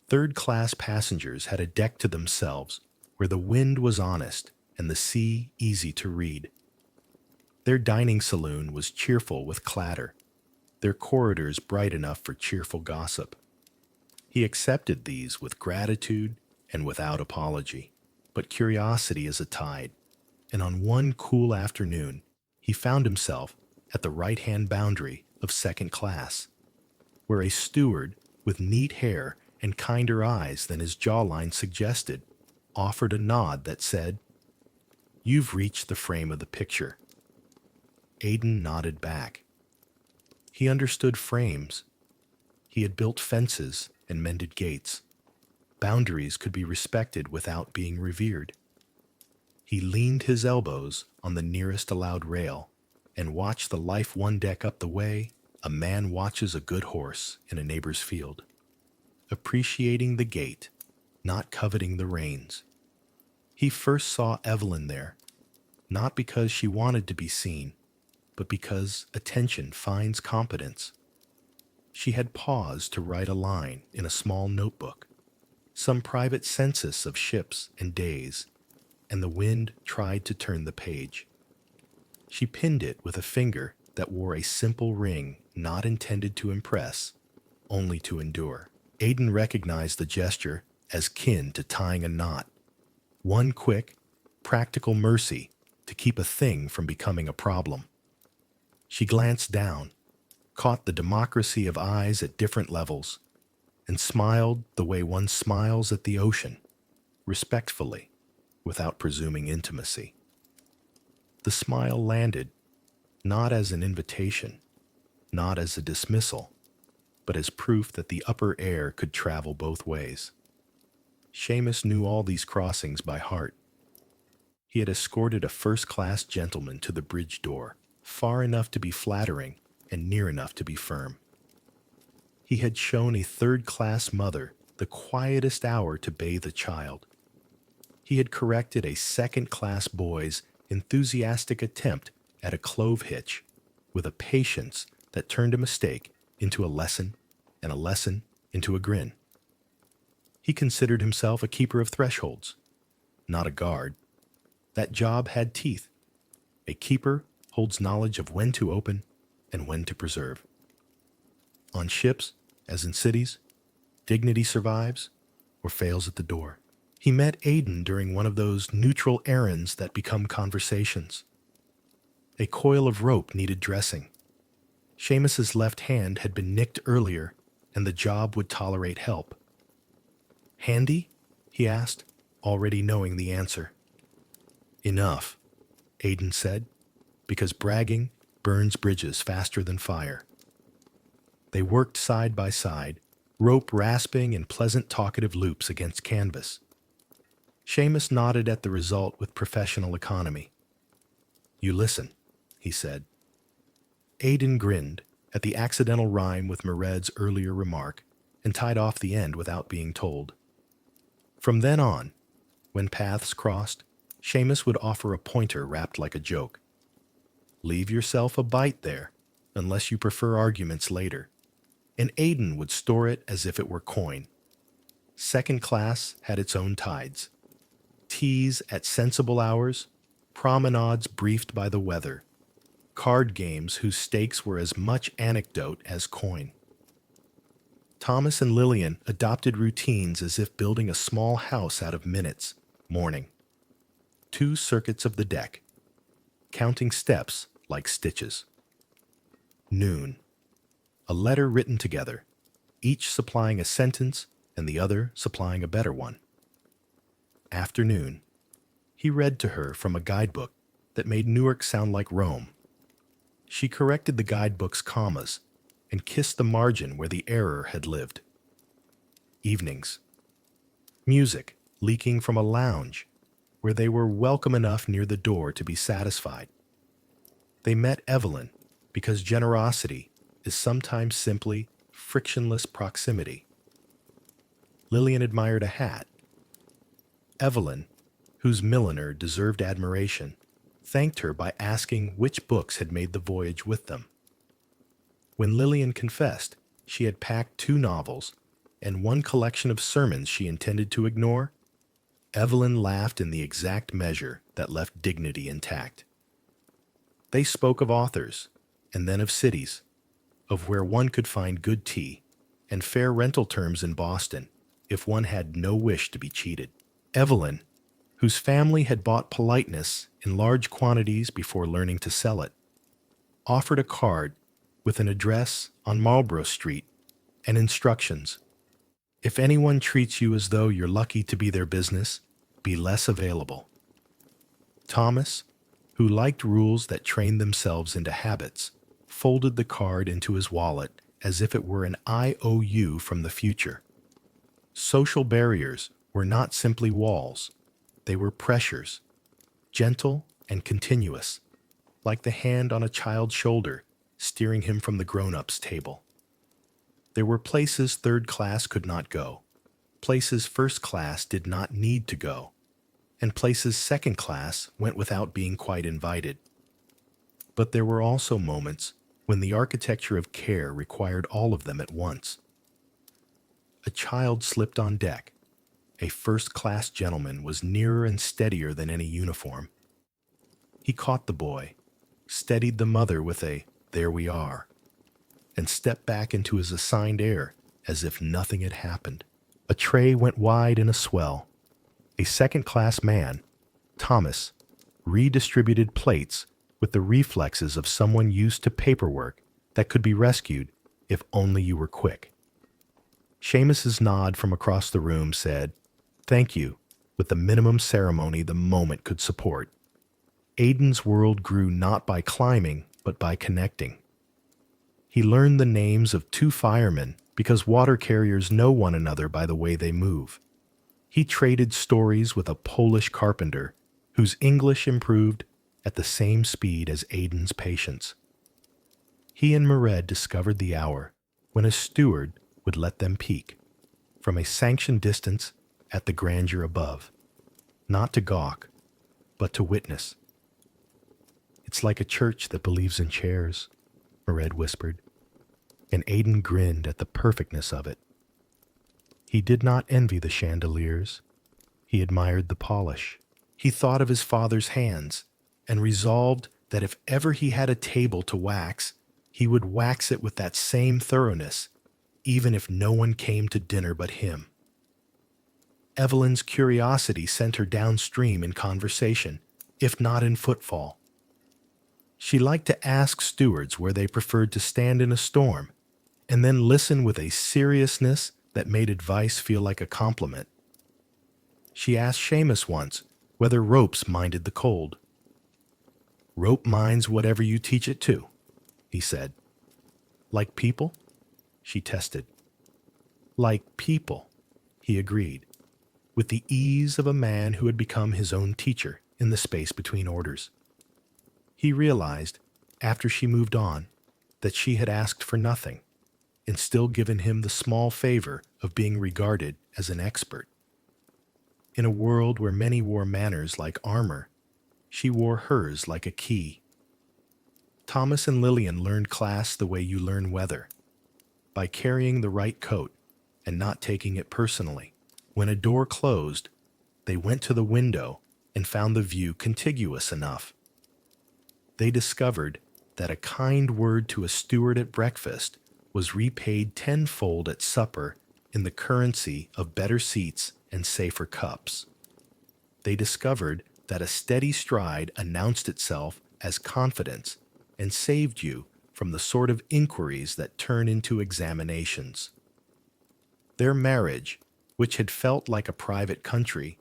Third-class passengers had a deck to themselves where the wind was honest and the sea easy to read. Their dining saloon was cheerful with clatter, their corridors bright enough for cheerful gossip. He accepted these with gratitude and without apology, but curiosity is a tide, and on one cool afternoon he found himself at the right-hand boundary of second class, where a steward with neat hair and kinder eyes than his jawline suggested offered a nod that said, "You've reached the frame of the picture." Aidan nodded back. He understood frames. He had built fences and mended gates. Boundaries could be respected without being revered. He leaned his elbows on the nearest allowed rail and watched the Life One deck up the way a man watches a good horse in a neighbor's field, appreciating the gait, not coveting the reins. He first saw Evelyn there, not because she wanted to be seen, but because attention finds competence. She had paused to write a line in a small notebook, some private census of ships and days, and the wind tried to turn the page. She pinned it with a finger that wore a simple ring not intended to impress, only to endure. Aidan recognized the gesture as kin to tying a knot, one quick, practical mercy to keep a thing from becoming a problem. She glanced down, caught the democracy of eyes at different levels, and smiled the way one smiles at the ocean, respectfully, without presuming intimacy. The smile landed, not as an invitation, not as a dismissal, but as proof that the upper air could travel both ways. Seamus knew all these crossings by heart. He had escorted a first-class gentleman to the bridge door, far enough to be flattering and near enough to be firm. He had shown a third-class mother the quietest hour to bathe a child. He had corrected a second-class boy's enthusiastic attempt at a clove hitch with a patience that turned a mistake into a lesson and a lesson into a grin. He considered himself a keeper of thresholds, not a guard. That job had teeth. A keeper holds knowledge of when to open and when to preserve. On ships, as in cities, dignity survives or fails at the door. He met Aidan during one of those neutral errands that become conversations. A coil of rope needed dressing. Seamus's left hand had been nicked earlier, and the job would tolerate help. "Handy?" he asked, already knowing the answer. "Enough," Aidan said, because bragging burns bridges faster than fire. They worked side by side, rope rasping in pleasant talkative loops against canvas. Seamus nodded at the result with professional economy. "You listen," he said. Aidan grinned at the accidental rhyme with Mered's earlier remark and tied off the end without being told. From then on, when paths crossed, Seamus would offer a pointer wrapped like a joke. "Leave yourself a bite there, unless you prefer arguments later," and Aidan would store it as if it were coin. Second class had its own tides. Teas at sensible hours, promenades briefed by the weather, card games whose stakes were as much anecdote as coin. Thomas and Lillian adopted routines as if building a small house out of minutes. Morning. 2 circuits of the deck, counting steps like stitches. Noon. A letter written together, each supplying a sentence and the other supplying a better one. Afternoon. He read to her from a guidebook that made Newark sound like Rome. She corrected the guidebook's commas and kissed the margin where the error had lived. Evenings. Music leaking from a lounge where they were welcome enough near the door to be satisfied. They met Evelyn because generosity is sometimes simply frictionless proximity. Lillian admired a hat. Evelyn, whose milliner deserved admiration, thanked her by asking which books had made the voyage with them. When Lillian confessed she had packed 2 novels and 1 collection of sermons she intended to ignore, Evelyn laughed in the exact measure that left dignity intact. They spoke of authors, and then of cities, of where one could find good tea and fair rental terms in Boston if one had no wish to be cheated. Evelyn, whose family had bought politeness in large quantities before learning to sell it, offered a card with an address on Marlborough Street and instructions. If anyone treats you as though you're lucky to be their business, be less available. Thomas, who liked rules that trained themselves into habits, folded the card into his wallet as if it were an IOU from the future. Social barriers were not simply walls. They were pressures, gentle and continuous, like the hand on a child's shoulder steering him from the grown-ups' table. There were places third class could not go, places first class did not need to go, and places second class went without being quite invited. But there were also moments when the architecture of care required all of them at once. A child slipped on deck. A first-class gentleman was nearer and steadier than any uniform. He caught the boy, steadied the mother with a "there we are," and stepped back into his assigned air as if nothing had happened. A tray went wide in a swell. A second-class man, Thomas, redistributed plates with the reflexes of someone used to paperwork that could be rescued if only you were quick. Seamus's nod from across the room said, "Thank you," with the minimum ceremony the moment could support. Aidan's world grew not by climbing, but by connecting. He learned the names of 2 firemen because water carriers know one another by the way they move. He traded stories with a Polish carpenter whose English improved at the same speed as Aidan's patience. He and Mered discovered the hour when a steward would let them peek, from a sanctioned distance at the grandeur above, not to gawk, but to witness. "It's like a church that believes in chairs," Mered whispered, and Aidan grinned at the perfectness of it. He did not envy the chandeliers. He admired the polish. He thought of his father's hands and resolved that if ever he had a table to wax, he would wax it with that same thoroughness, even if no one came to dinner but him. Evelyn's curiosity sent her downstream in conversation, if not in footfall. She liked to ask stewards where they preferred to stand in a storm, and then listen with a seriousness that made advice feel like a compliment. She asked Seamus once whether ropes minded the cold. "Rope minds whatever you teach it to," he said. "Like people?" she tested. "Like people," he agreed, with the ease of a man who had become his own teacher in the space between orders. He realized, after she moved on, that she had asked for nothing, and still given him the small favor of being regarded as an expert. In a world where many wore manners like armor, she wore hers like a key. Thomas and Lillian learned class the way you learn weather, by carrying the right coat and not taking it personally. When a door closed, they went to the window and found the view contiguous enough. They discovered that a kind word to a steward at breakfast was repaid tenfold at supper in the currency of better seats and safer cups. They discovered that a steady stride announced itself as confidence and saved you from the sort of inquiries that turn into examinations. Their marriage, which had felt like a private country,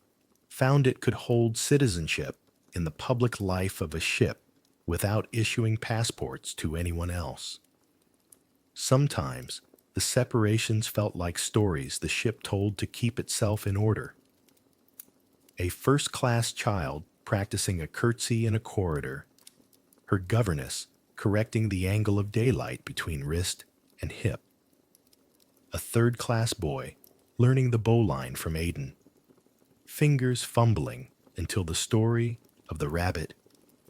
found it could hold citizenship in the public life of a ship without issuing passports to anyone else. Sometimes the separations felt like stories the ship told to keep itself in order. A first-class child practicing a curtsy in a corridor, her governess correcting the angle of daylight between wrist and hip. A third-class boy learning the bowline from Aidan, fingers fumbling until the story of the rabbit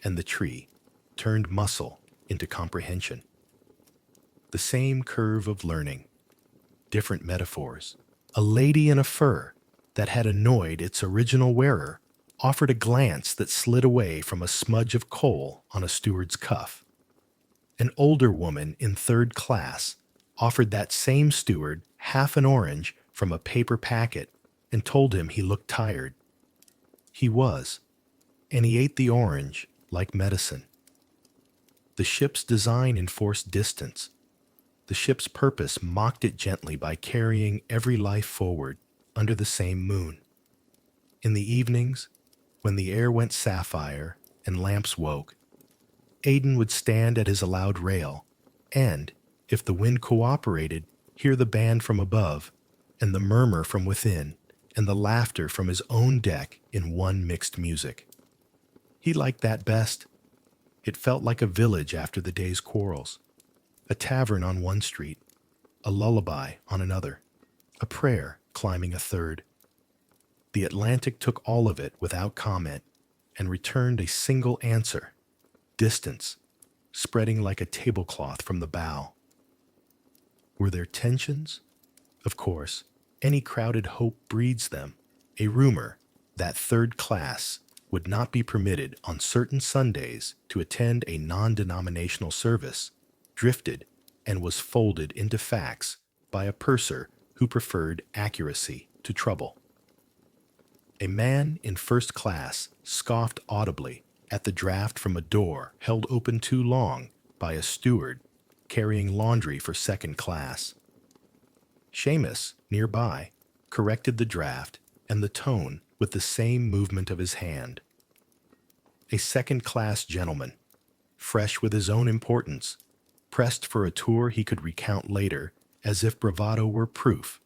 and the tree turned muscle into comprehension. The same curve of learning, different metaphors. A lady in a fur that had annoyed its original wearer offered a glance that slid away from a smudge of coal on a steward's cuff. An older woman in third class offered that same steward half an orange from a paper packet and told him he looked tired. He was, and he ate the orange like medicine. The ship's design enforced distance. The ship's purpose mocked it gently by carrying every life forward under the same moon. In the evenings, when the air went sapphire and lamps woke, Aidan would stand at his allowed rail and, if the wind cooperated, hear the band from above and the murmur from within and the laughter from his own deck in one mixed music. He liked that best. It felt like a village after the day's quarrels. A tavern on one street, a lullaby on another, a prayer climbing a third. The Atlantic took all of it without comment and returned a single answer: distance, spreading like a tablecloth from the bow. Were there tensions? Of course, any crowded hope breeds them. A rumor that third class would not be permitted on certain Sundays to attend a non-denominational service drifted and was folded into facts by a purser who preferred accuracy to trouble. A man in first class scoffed audibly at the draft from a door held open too long by a steward carrying laundry for second class. Seamus, nearby, corrected the draft and the tone with the same movement of his hand. A second-class gentleman, fresh with his own importance, pressed for a tour he could recount later as if bravado were proof.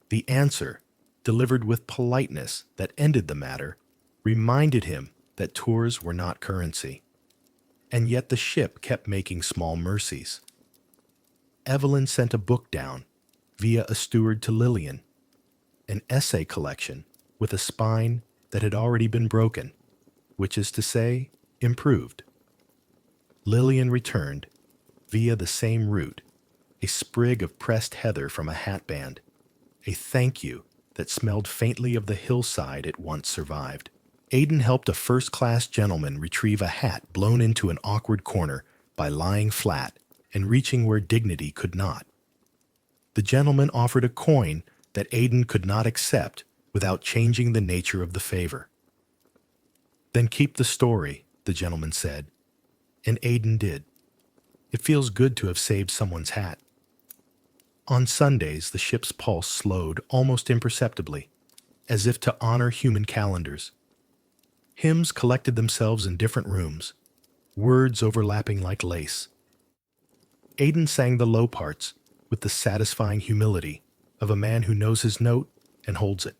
The answer, delivered with politeness that ended the matter, reminded him that tours were not currency. And yet the ship kept making small mercies. Evelyn sent a book down, via a steward to Lillian, an essay collection with a spine that had already been broken, which is to say, improved. Lillian returned, via the same route, a sprig of pressed heather from a hatband, a thank you that smelled faintly of the hillside it once survived. Aidan helped a first-class gentleman retrieve a hat blown into an awkward corner by lying flat and reaching where dignity could not. The gentleman offered a coin that Aidan could not accept without changing the nature of the favor. "Then keep the story," the gentleman said, and Aidan did. It feels good to have saved someone's hat. On Sundays, the ship's pulse slowed almost imperceptibly, as if to honor human calendars. Hymns collected themselves in different rooms, words overlapping like lace. Aidan sang the low parts with the satisfying humility of a man who knows his note and holds it.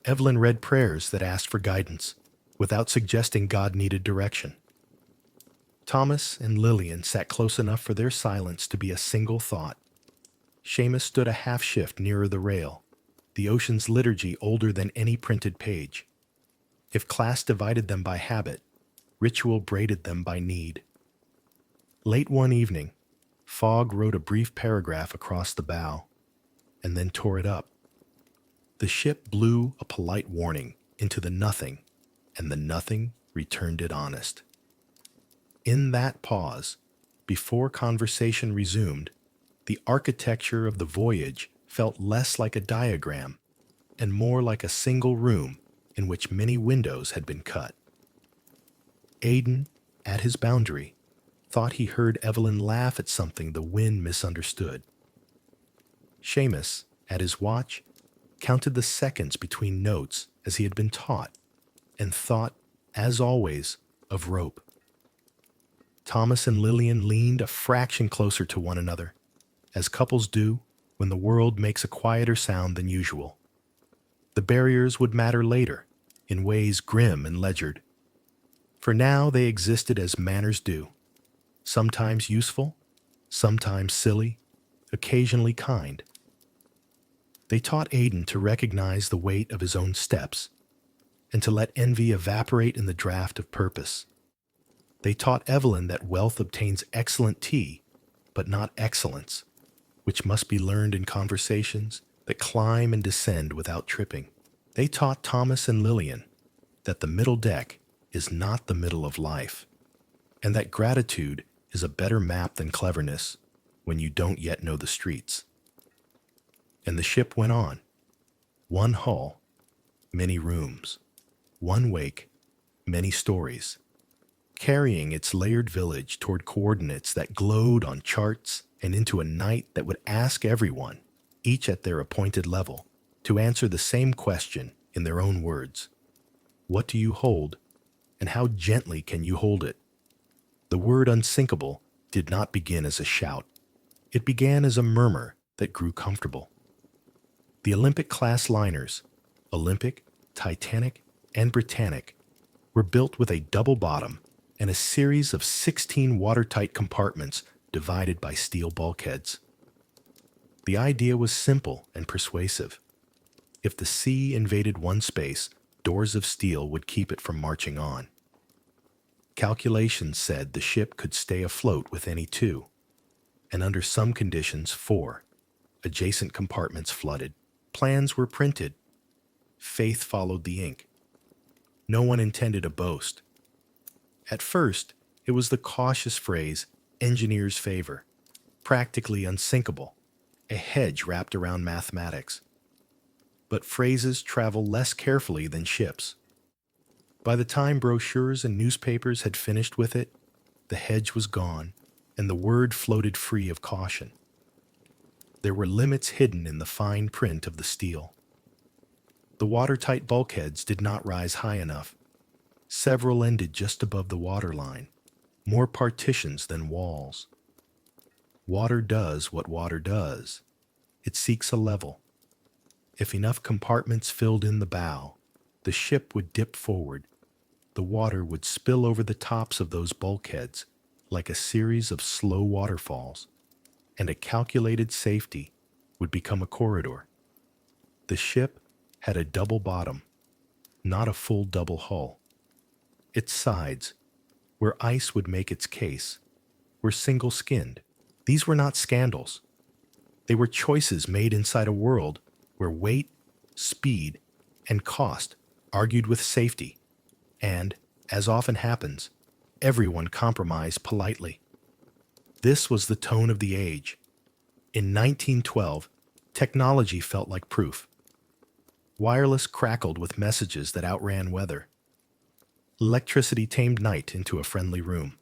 Evelyn read prayers that asked for guidance, without suggesting God needed direction. Thomas and Lillian sat close enough for their silence to be a single thought. Seamus stood a half shift nearer the rail, the ocean's liturgy older than any printed page. If class divided them by habit, ritual braided them by need. Late one evening, Fogg wrote a brief paragraph across the bow, and then tore it up. The ship blew a polite warning into the nothing, and the nothing returned it honest. In that pause, before conversation resumed, the architecture of the voyage felt less like a diagram and more like a single room in which many windows had been cut. Aidan, at his boundary, thought he heard Evelyn laugh at something the wind misunderstood. Seamus, at his watch, counted the seconds between notes as he had been taught, and thought, as always, of rope. Thomas and Lillian leaned a fraction closer to one another, as couples do when the world makes a quieter sound than usual. The barriers would matter later, in ways grim and ledgered. For now they existed as manners do, sometimes useful, sometimes silly, occasionally kind. They taught Aidan to recognize the weight of his own steps, and to let envy evaporate in the draught of purpose. They taught Evelyn that wealth obtains excellent tea, but not excellence, which must be learned in conversations that climb and descend without tripping. They taught Thomas and Lillian that the middle deck is not the middle of life, and that gratitude is a better map than cleverness when you don't yet know the streets. And the ship went on. One hull, many rooms. One wake, many stories. Carrying its layered village toward coordinates that glowed on charts and into a night that would ask everyone, each at their appointed level, to answer the same question in their own words. What do you hold, and how gently can you hold it? The word unsinkable did not begin as a shout. It began as a murmur that grew comfortable. The Olympic-class liners, Olympic, Titanic, and Britannic, were built with a double bottom and a series of 16 watertight compartments divided by steel bulkheads. The idea was simple and persuasive. If the sea invaded one space, doors of steel would keep it from marching on. Calculations said the ship could stay afloat with any two, and under some conditions, four. Adjacent compartments flooded. Plans were printed. Faith followed the ink. No one intended a boast. At first, it was the cautious phrase, engineers favor, practically unsinkable, a hedge wrapped around mathematics. But phrases travel less carefully than ships. By the time brochures and newspapers had finished with it, the hedge was gone, and the word floated free of caution. There were limits hidden in the fine print of the steel. The watertight bulkheads did not rise high enough. Several ended just above the waterline, more partitions than walls. Water does what water does. It seeks a level. If enough compartments filled in the bow, the ship would dip forward. The water would spill over the tops of those bulkheads like a series of slow waterfalls, and a calculated safety would become a corridor. The ship had a double bottom, not a full double hull. Its sides, where ice would make its case, were single-skinned. These were not scandals. They were choices made inside a world where weight, speed, and cost argued with safety, and, as often happens, everyone compromised politely. This was the tone of the age. In 1912, technology felt like proof. Wireless crackled with messages that outran weather. Electricity tamed night into a friendly room.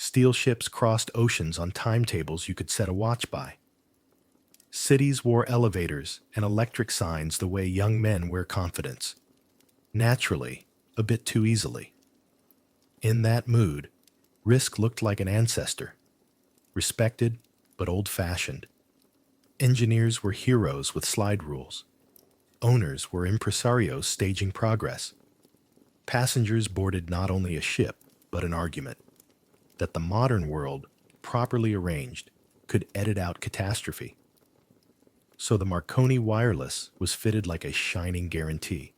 Steel ships crossed oceans on timetables you could set a watch by. Cities wore elevators and electric signs the way young men wear confidence. Naturally, a bit too easily. In that mood, risk looked like an ancestor. Respected, but old-fashioned. Engineers were heroes with slide rules. Owners were impresarios staging progress. Passengers boarded not only a ship, but an argument that the modern world, properly arranged, could edit out catastrophe. So the Marconi wireless was fitted like a shining guarantee.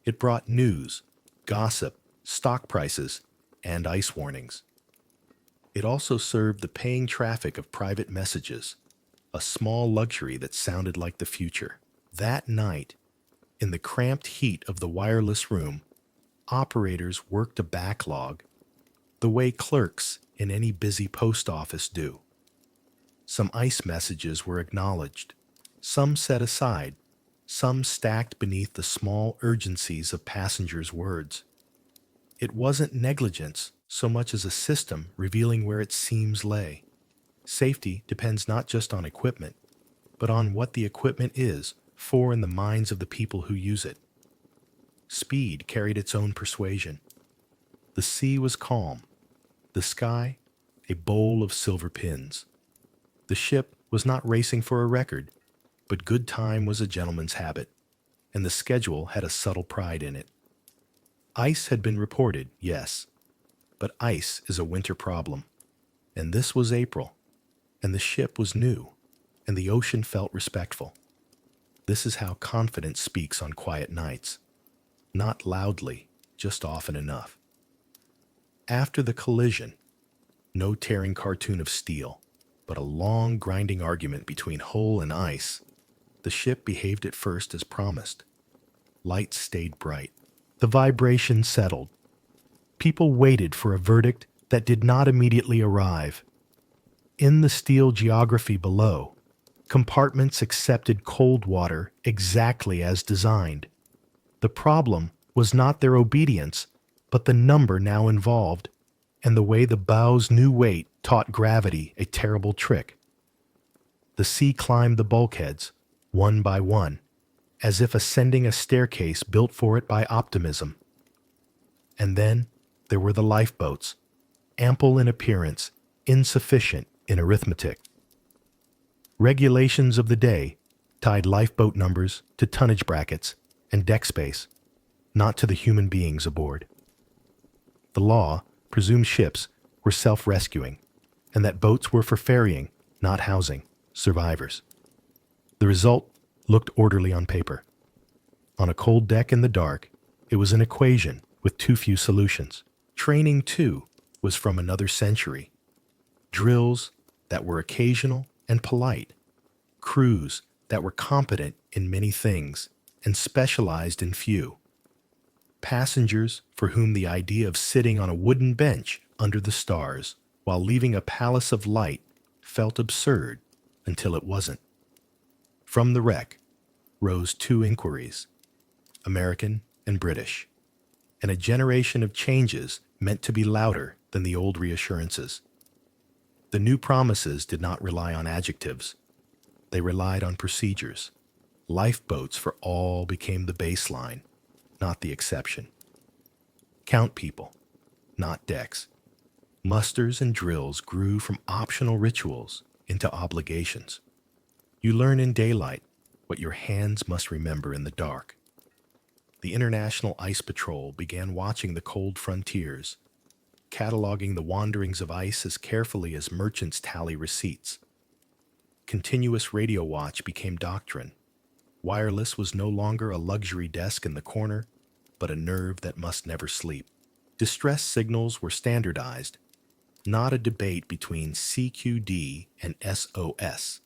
It brought news, gossip, stock prices, and ice warnings. It also served the paying traffic of private messages, a small luxury that sounded like the future. That night, in the cramped heat of the wireless room, operators worked a backlog the way clerks in any busy post office do. Some ice messages were acknowledged, some set aside, some stacked beneath the small urgencies of passengers' words. It wasn't negligence so much as a system revealing where its seams lay. Safety depends not just on equipment, but on what the equipment is for in the minds of the people who use it. Speed carried its own persuasion. The sea was calm, the sky a bowl of silver pins. The ship was not racing for a record, but good time was a gentleman's habit, and the schedule had a subtle pride in it. Ice had been reported, yes, but ice is a winter problem, and this was April, and the ship was new, and the ocean felt respectful. This is how confidence speaks on quiet nights. Not loudly, just often enough. After the collision, no tearing cartoon of steel, but a long grinding argument between hull and ice. The ship behaved at first as promised. Lights stayed bright. The vibration settled. People waited for a verdict that did not immediately arrive. In the steel geography below, compartments accepted cold water exactly as designed. The problem was not their obedience, but the number now involved, and the way the bow's new weight taught gravity a terrible trick. The sea climbed the bulkheads, one by one, as if ascending a staircase built for it by optimism. And then there were the lifeboats, ample in appearance, insufficient in arithmetic. Regulations of the day tied lifeboat numbers to tonnage brackets and deck space, not to the human beings aboard. The law presumed ships were self-rescuing, and that boats were for ferrying, not housing, survivors. The result looked orderly on paper. On a cold deck in the dark, it was an equation with too few solutions. Training, too, was from another century. Drills that were occasional and polite. Crews that were competent in many things and specialized in few. Passengers for whom the idea of sitting on a wooden bench under the stars while leaving a palace of light felt absurd until it wasn't. From the wreck rose two inquiries, American and British, and a generation of changes meant to be louder than the old reassurances. The new promises did not rely on adjectives. They relied on procedures. Lifeboats for all became the baseline, not the exception. Count people, not decks. Musters and drills grew from optional rituals into obligations. You learn in daylight what your hands must remember in the dark. The International Ice Patrol began watching the cold frontiers, cataloging the wanderings of ice as carefully as merchants tally receipts. Continuous radio watch became doctrine. Wireless was no longer a luxury desk in the corner, but a nerve that must never sleep. Distress signals were standardized, not a debate between CQD and SOS,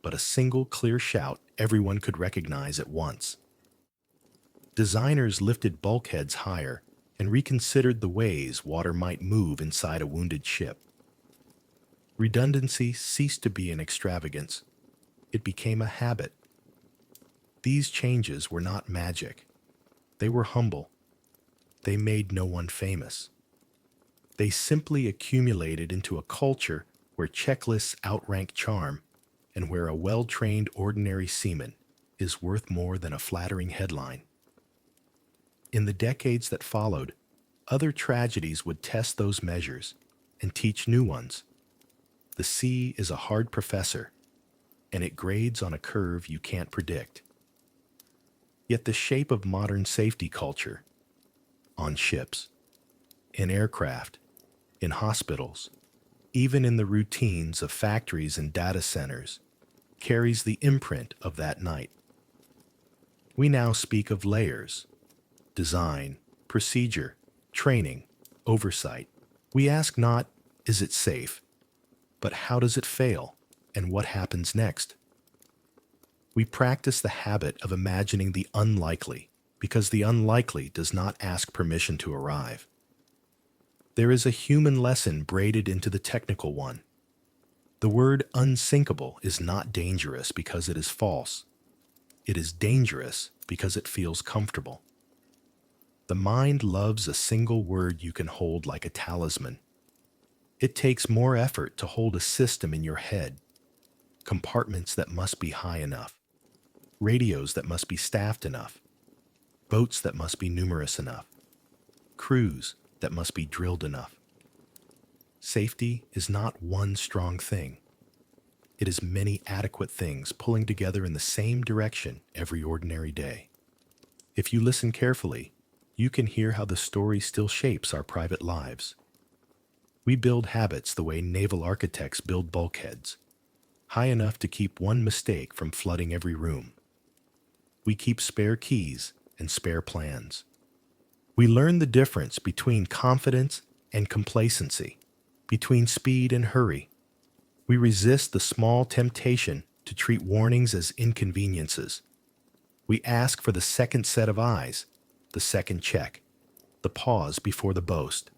but a single clear shout everyone could recognize at once. Designers lifted bulkheads higher and reconsidered the ways water might move inside a wounded ship. Redundancy ceased to be an extravagance. It became a habit. These changes were not magic. They were humble. They made no one famous. They simply accumulated into a culture where checklists outrank charm and where a well-trained ordinary seaman is worth more than a flattering headline. In the decades that followed, other tragedies would test those measures and teach new ones. The sea is a hard professor, and it grades on a curve you can't predict. Yet the shape of modern safety culture, on ships, in aircraft, in hospitals, even in the routines of factories and data centers, carries the imprint of that night. We now speak of layers, design, procedure, training, oversight. We ask not, is it safe, but how does it fail, and what happens next? We practice the habit of imagining the unlikely, because the unlikely does not ask permission to arrive. There is a human lesson braided into the technical one. The word unsinkable is not dangerous because it is false. It is dangerous because it feels comfortable. The mind loves a single word you can hold like a talisman. It takes more effort to hold a system in your head, compartments that must be high enough, radios that must be staffed enough, boats that must be numerous enough, crews that must be drilled enough. Safety is not one strong thing. It is many adequate things pulling together in the same direction every ordinary day. If you listen carefully, you can hear how the story still shapes our private lives. We build habits the way naval architects build bulkheads, high enough to keep one mistake from flooding every room. We keep spare keys and spare plans. We learn the difference between confidence and complacency, between speed and hurry. We resist the small temptation to treat warnings as inconveniences. We ask for the second set of eyes, the second check, the pause before the boast.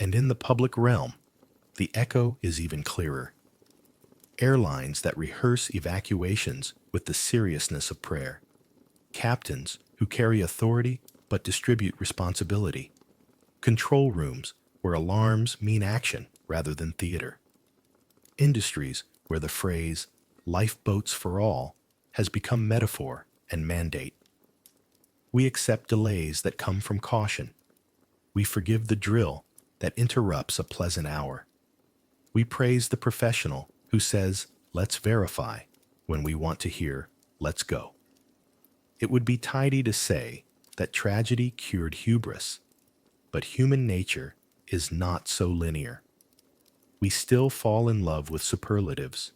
And in the public realm, the echo is even clearer. Airlines that rehearse evacuations with the seriousness of prayer. Captains who carry authority but distribute responsibility. Control rooms where alarms mean action rather than theater. Industries where the phrase, lifeboats for all, has become metaphor and mandate. We accept delays that come from caution. We forgive the drill that interrupts a pleasant hour. We praise the professional who says, let's verify, when we want to hear, let's go. It would be tidy to say that tragedy cured hubris, but human nature is not so linear. We still fall in love with superlatives.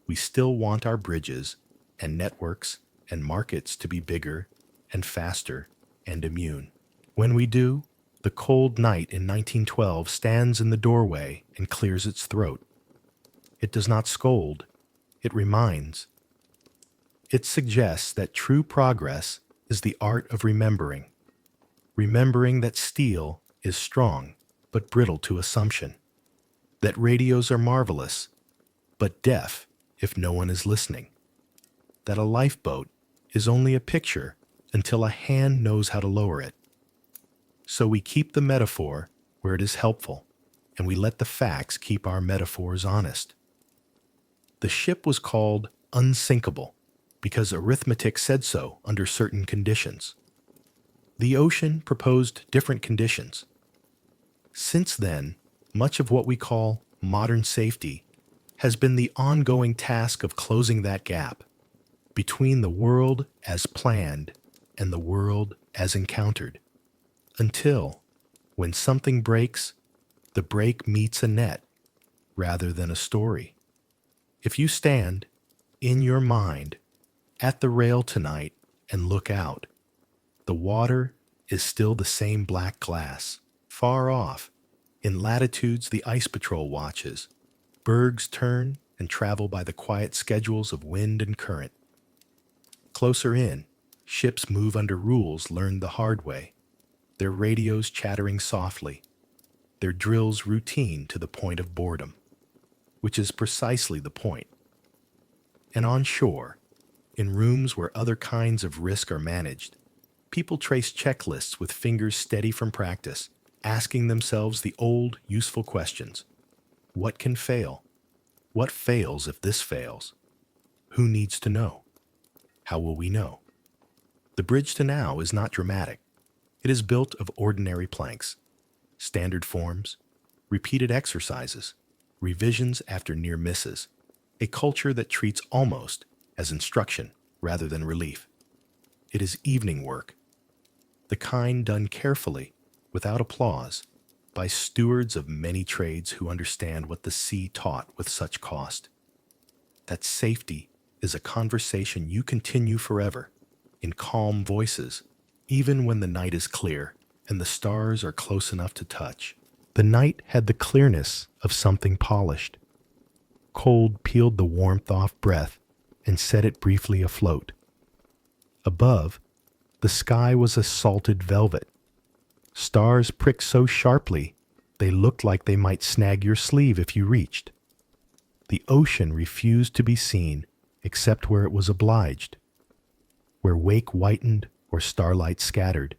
We still want our bridges and networks and markets to be bigger and faster and immune. When we do, the cold night in 1912 stands in the doorway and clears its throat. It does not scold, it reminds. It suggests that true progress is the art of remembering. Remembering that steel is strong but brittle to assumption. That radios are marvelous but deaf if no one is listening. That a lifeboat is only a picture until a hand knows how to lower it. So we keep the metaphor where it is helpful, and we let the facts keep our metaphors honest. The ship was called unsinkable because arithmetic said so under certain conditions. The ocean proposed different conditions. Since then, much of what we call modern safety has been the ongoing task of closing that gap between the world as planned and the world as encountered, until, when something breaks, the break meets a net rather than a story. If you stand, in your mind, at the rail tonight and look out, the water is still the same black glass. Far off, in latitudes the ice patrol watches, bergs turn and travel by the quiet schedules of wind and current. Closer in, ships move under rules learned the hard way, their radios chattering softly, their drills routine to the point of boredom, which is precisely the point. And on shore, in rooms where other kinds of risk are managed, people trace checklists with fingers steady from practice, asking themselves the old, useful questions. What can fail? What fails if this fails? Who needs to know? How will we know? The bridge to now is not dramatic. It is built of ordinary planks, standard forms, repeated exercises, revisions after near misses, a culture that treats almost as instruction rather than relief. It is evening work, the kind done carefully, without applause, by stewards of many trades who understand what the sea taught with such cost. That safety is a conversation you continue forever, in calm voices, even when the night is clear and the stars are close enough to touch. The night had the clearness of something polished. Cold peeled the warmth off breath and set it briefly afloat. Above, the sky was a salted velvet. Stars pricked so sharply they looked like they might snag your sleeve if you reached. The ocean refused to be seen except where it was obliged, where wake whitened or starlight scattered.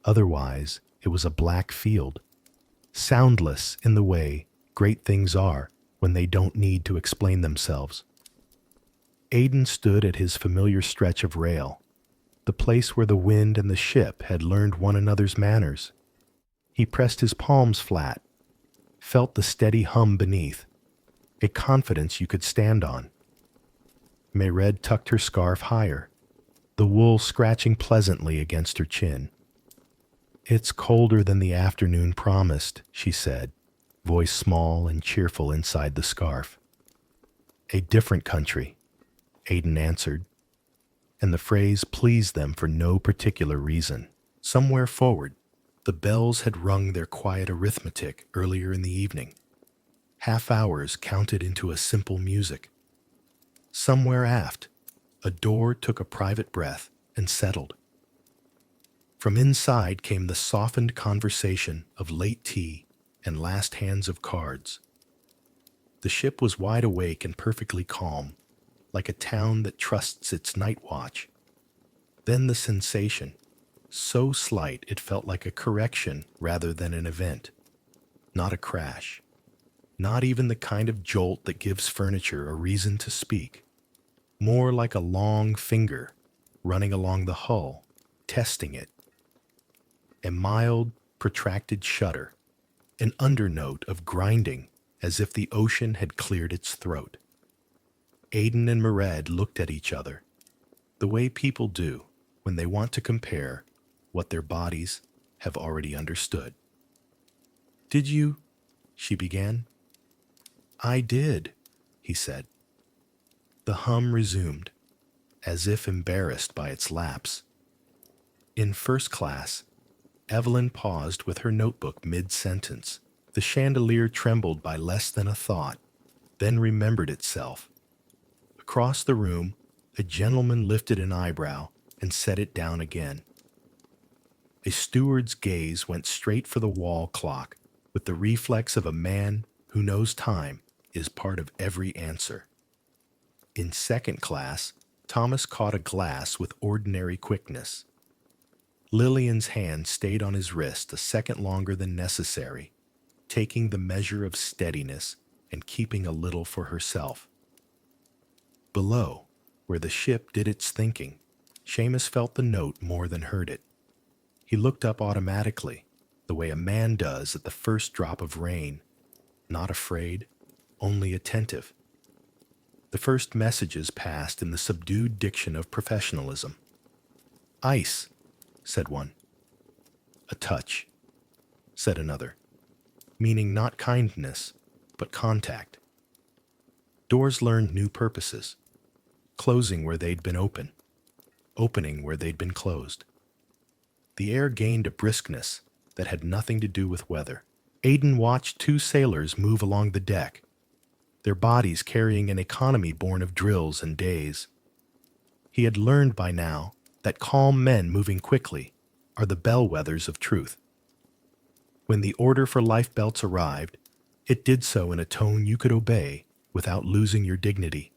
Otherwise, it was a black field, soundless in the way great things are when they don't need to explain themselves. Aidan stood at his familiar stretch of rail, the place where the wind and the ship had learned one another's manners. He pressed his palms flat, felt the steady hum beneath, a confidence you could stand on. Mayred tucked her scarf higher, the wool scratching pleasantly against her chin. "It's colder than the afternoon promised," she said, voice small and cheerful inside the scarf. "A different country," Aidan answered, and the phrase pleased them for no particular reason. Somewhere forward, the bells had rung their quiet arithmetic earlier in the evening. Half hours counted into a simple music. Somewhere aft, a door took a private breath and settled. From inside came the softened conversation of late tea and last hands of cards. The ship was wide awake and perfectly calm, like a town that trusts its night watch. Then the sensation, so slight it felt like a correction rather than an event. Not a crash. Not even the kind of jolt that gives furniture a reason to speak. More like a long finger running along the hull, testing it. A mild, protracted shudder, an undernote of grinding as if the ocean had cleared its throat. Aidan and Mayred looked at each other, the way people do when they want to compare what their bodies have already understood. "Did you?" she began. I did, he said. The hum resumed, as if embarrassed by its lapse. In first class, Evelyn paused with her notebook mid-sentence. The chandelier trembled by less than a thought, then remembered itself. Across the room, a gentleman lifted an eyebrow and set it down again. A steward's gaze went straight for the wall clock, with the reflex of a man who knows time is part of every answer. In second class, Thomas caught a glass with ordinary quickness. Lillian's hand stayed on his wrist a second longer than necessary, taking the measure of steadiness and keeping a little for herself. Below, where the ship did its thinking, Seamus felt the note more than heard it. He looked up automatically, the way a man does at the first drop of rain, not afraid, only attentive. The first messages passed in the subdued diction of professionalism. "Ice," said one. "A touch," said another, meaning not kindness, but contact. Doors learned new purposes, closing where they'd been open, opening where they'd been closed. The air gained a briskness that had nothing to do with weather. Aidan watched two sailors move along the deck, their bodies carrying an economy born of drills and days. He had learned by now that calm men moving quickly are the bellwethers of truth. When the order for lifebelts arrived, it did so in a tone you could obey without losing your dignity.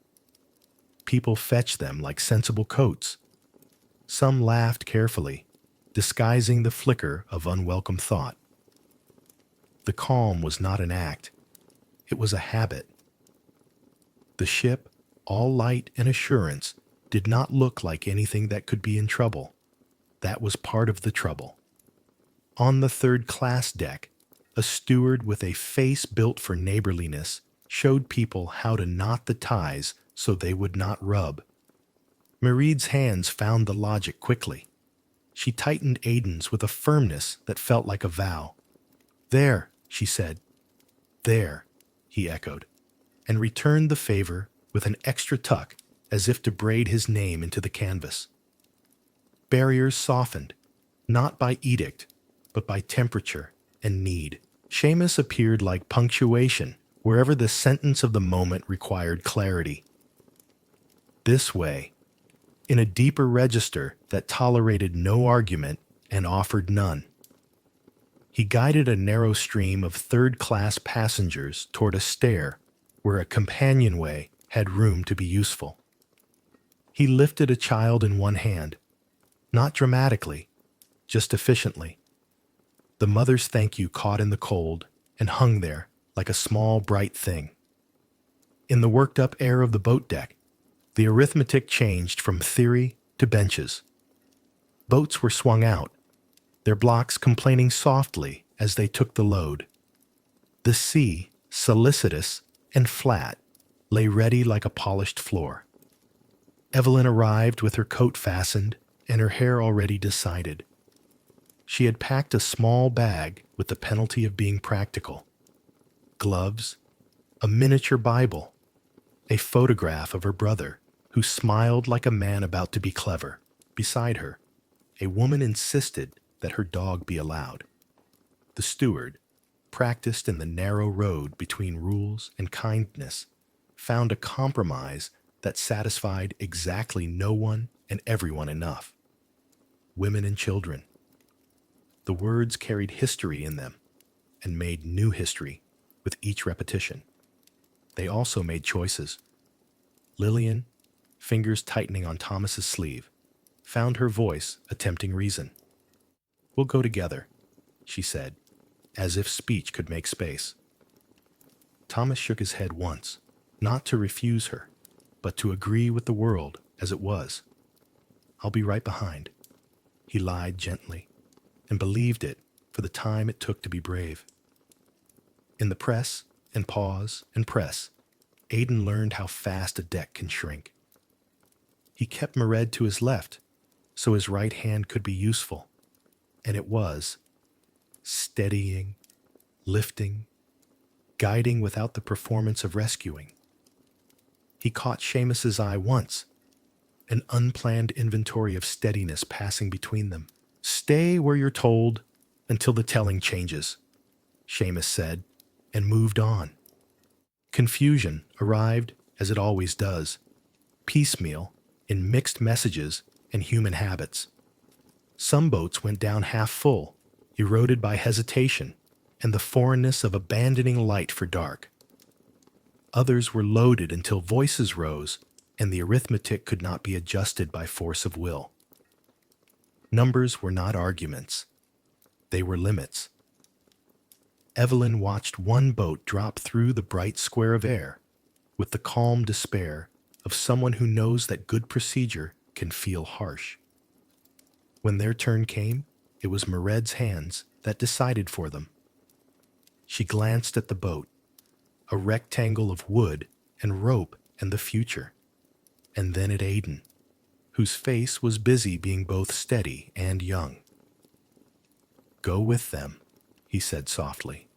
People fetched them like sensible coats. Some laughed carefully, disguising the flicker of unwelcome thought. The calm was not an act. It was a habit. The ship, all light and assurance, did not look like anything that could be in trouble. That was part of the trouble. On the third-class deck, a steward with a face built for neighborliness showed people how to knot the ties so they would not rub. Maride's hands found the logic quickly. She tightened Aidan's with a firmness that felt like a vow. "There," she said. "There," he echoed, and returned the favor with an extra tuck as if to braid his name into the canvas. Barriers softened, not by edict, but by temperature and need. Seamus appeared like punctuation wherever the sentence of the moment required clarity. This way, in a deeper register that tolerated no argument and offered none. He guided a narrow stream of third-class passengers toward a stair where a companionway had room to be useful. He lifted a child in one hand, not dramatically, just efficiently. The mother's thank you caught in the cold and hung there like a small, bright thing. In the worked-up air of the boat deck, the arithmetic changed from theory to benches. Boats were swung out, their blocks complaining softly as they took the load. The sea, solicitous and flat, lay ready like a polished floor. Evelyn arrived with her coat fastened and her hair already decided. She had packed a small bag with the penalty of being practical. Gloves, a miniature Bible, a photograph of her brother, who smiled like a man about to be clever. Beside her, a woman insisted that her dog be allowed. The steward, practiced in the narrow road between rules and kindness, found a compromise that satisfied exactly no one and everyone enough. Women and children. The words carried history in them and made new history with each repetition. They also made choices. Lillian, fingers tightening on Thomas's sleeve, found her voice attempting reason. "We'll go together," she said, as if speech could make space. Thomas shook his head once, not to refuse her, but to agree with the world as it was. "I'll be right behind," he lied gently, and believed it for the time it took to be brave. In the press and pause and press, Aidan learned how fast a deck can shrink. He kept Mered to his left, so his right hand could be useful, and it was, steadying, lifting, guiding without the performance of rescuing. He caught Seamus's eye once, an unplanned inventory of steadiness passing between them. "Stay where you're told until the telling changes," Seamus said, and moved on. Confusion arrived, as it always does, piecemeal, in mixed messages and human habits. Some boats went down half full, eroded by hesitation and the foreignness of abandoning light for dark. Others were loaded until voices rose and the arithmetic could not be adjusted by force of will. Numbers were not arguments. They were limits. Evelyn watched one boat drop through the bright square of air with the calm despair of someone who knows that good procedure can feel harsh. When their turn came, it was Mairead's hands that decided for them. She glanced at the boat, a rectangle of wood and rope and the future, and then at Aidan, whose face was busy being both steady and young. "Go with them," he said softly,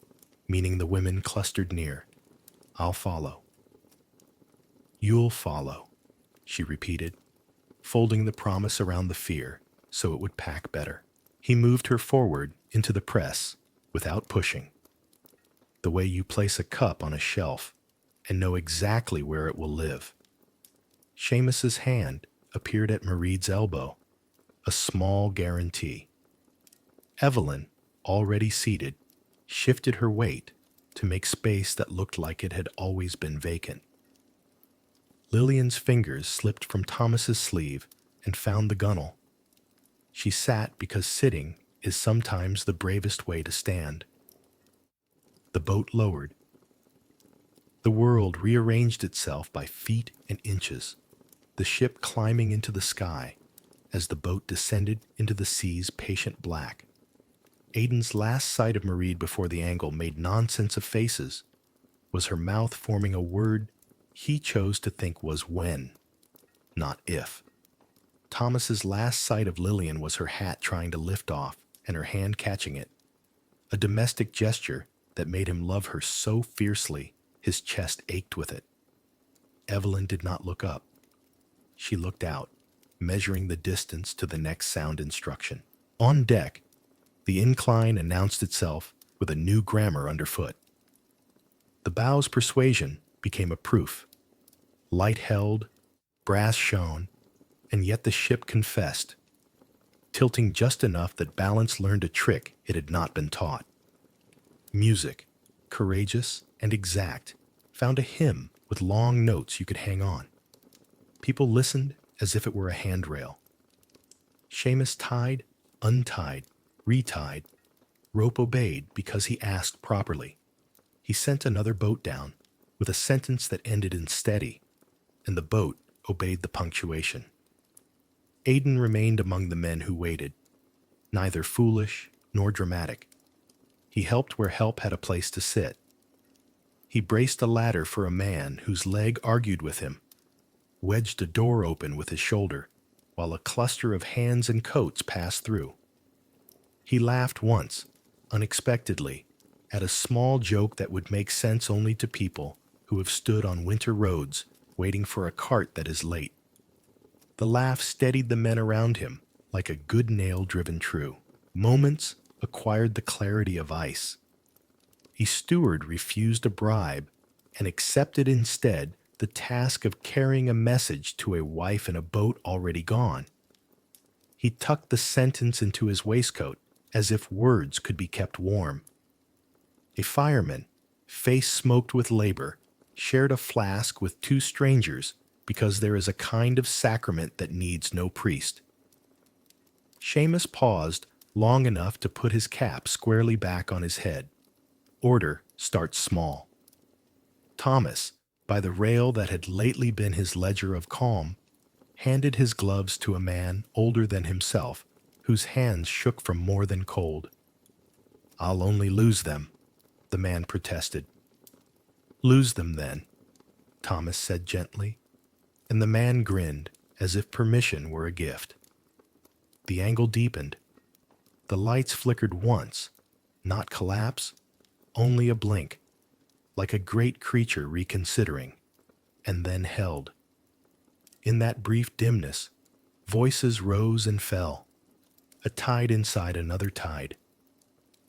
meaning the women clustered near. "I'll follow." "You'll follow," she repeated, folding the promise around the fear so it would pack better. He moved her forward into the press without pushing, the way you place a cup on a shelf and know exactly where it will live. Seamus's hand appeared at Mairead's elbow, a small guarantee. Evelyn, already seated, shifted her weight to make space that looked like it had always been vacant. Lillian's fingers slipped from Thomas's sleeve and found the gunwale. She sat because sitting is sometimes the bravest way to stand. The boat lowered. The world rearranged itself by feet and inches, the ship climbing into the sky as the boat descended into the sea's patient black. Aidan's last sight of Mairead before the angle made nonsense of faces was her mouth forming a word he chose to think was when, not if. Thomas's last sight of Lillian was her hat trying to lift off and her hand catching it, a domestic gesture that made him love her so fiercely his chest ached with it. Evelyn did not look up. She looked out, measuring the distance to the next sound instruction. On deck, the incline announced itself with a new grammar underfoot. The bow's persuasion became a proof. Light held, brass shone, and yet the ship confessed, tilting just enough that balance learned a trick it had not been taught. Music, courageous and exact, found a hymn with long notes you could hang on. People listened as if it were a handrail. Seamus tied, untied, retied. Rope obeyed because he asked properly. He sent another boat down with a sentence that ended in steady, and the boat obeyed the punctuation. Aidan remained among the men who waited, neither foolish nor dramatic. He helped where help had a place to sit. He braced a ladder for a man whose leg argued with him, wedged a door open with his shoulder, while a cluster of hands and coats passed through. He laughed once, unexpectedly, at a small joke that would make sense only to people who have stood on winter roads waiting for a cart that is late. The laugh steadied the men around him like a good nail driven true. Moments acquired the clarity of ice. A steward refused a bribe and accepted instead the task of carrying a message to a wife in a boat already gone. He tucked the sentence into his waistcoat as if words could be kept warm. A fireman, face smoked with labor, shared a flask with two strangers because there is a kind of sacrament that needs no priest. Seamus paused long enough to put his cap squarely back on his head. Order starts small. Thomas, by the rail that had lately been his ledger of calm, handed his gloves to a man older than himself, whose hands shook from more than cold. "I'll only lose them," the man protested. "Lose them then," Thomas said gently, and the man grinned as if permission were a gift. The angle deepened. The lights flickered once, not collapse, only a blink. like a great creature reconsidering, and then held. In that brief dimness, voices rose and fell, a tide inside another tide.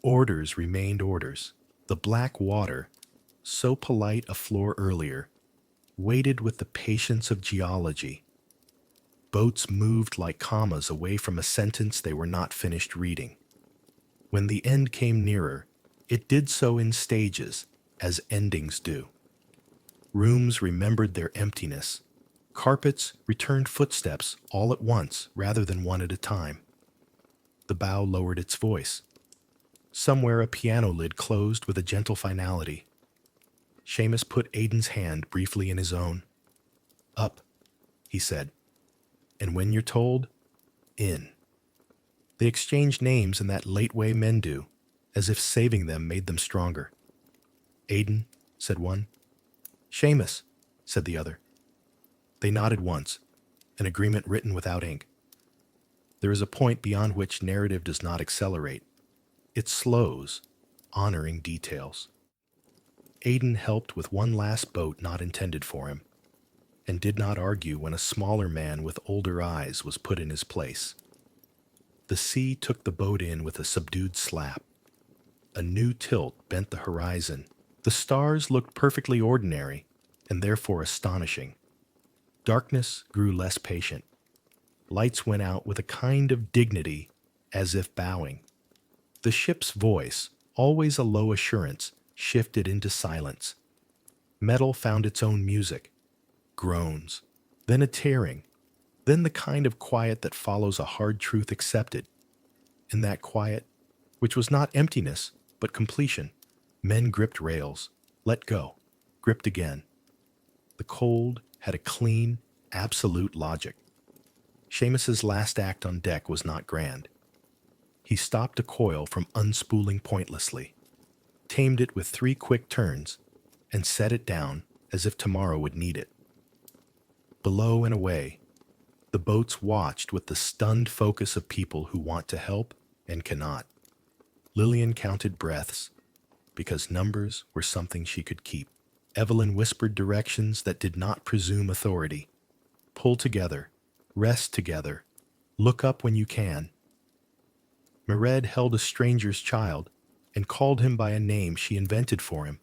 Orders remained orders. The black water, so polite a floor earlier, waited with the patience of geology. Boats moved like commas away from a sentence they were not finished reading. When the end came nearer, it did so in stages, as endings do. Rooms remembered their emptiness. Carpets returned footsteps all at once rather than one at a time. The bow lowered its voice. Somewhere a piano lid closed with a gentle finality. Seamus put Aidan's hand briefly in his own. "Up," he said. "And when you're told, in." They exchanged names in that late way men do, as if saving them made them stronger. "Aidan," said one. "Seamus," said the other. They nodded once, an agreement written without ink. There is a point beyond which narrative does not accelerate. It slows, honoring details. Aidan helped with one last boat not intended for him, and did not argue when a smaller man with older eyes was put in his place. The sea took the boat in with a subdued slap. A new tilt bent the horizon. The stars looked perfectly ordinary, and therefore astonishing. Darkness grew less patient. Lights went out with a kind of dignity, as if bowing. The ship's voice, always a low assurance, shifted into silence. Metal found its own music. Groans, then a tearing, then the kind of quiet that follows a hard truth accepted. In that quiet, which was not emptiness, but completion, men gripped rails, let go, gripped again. The cold had a clean, absolute logic. Seamus's last act on deck was not grand. He stopped a coil from unspooling pointlessly, tamed it with 3 quick turns, and set it down as if tomorrow would need it. Below and away, the boats watched with the stunned focus of people who want to help and cannot. Lillian counted breaths, because numbers were something she could keep. Evelyn whispered directions that did not presume authority. Pull together, rest together, look up when you can. Mered held a stranger's child and called him by a name she invented for him,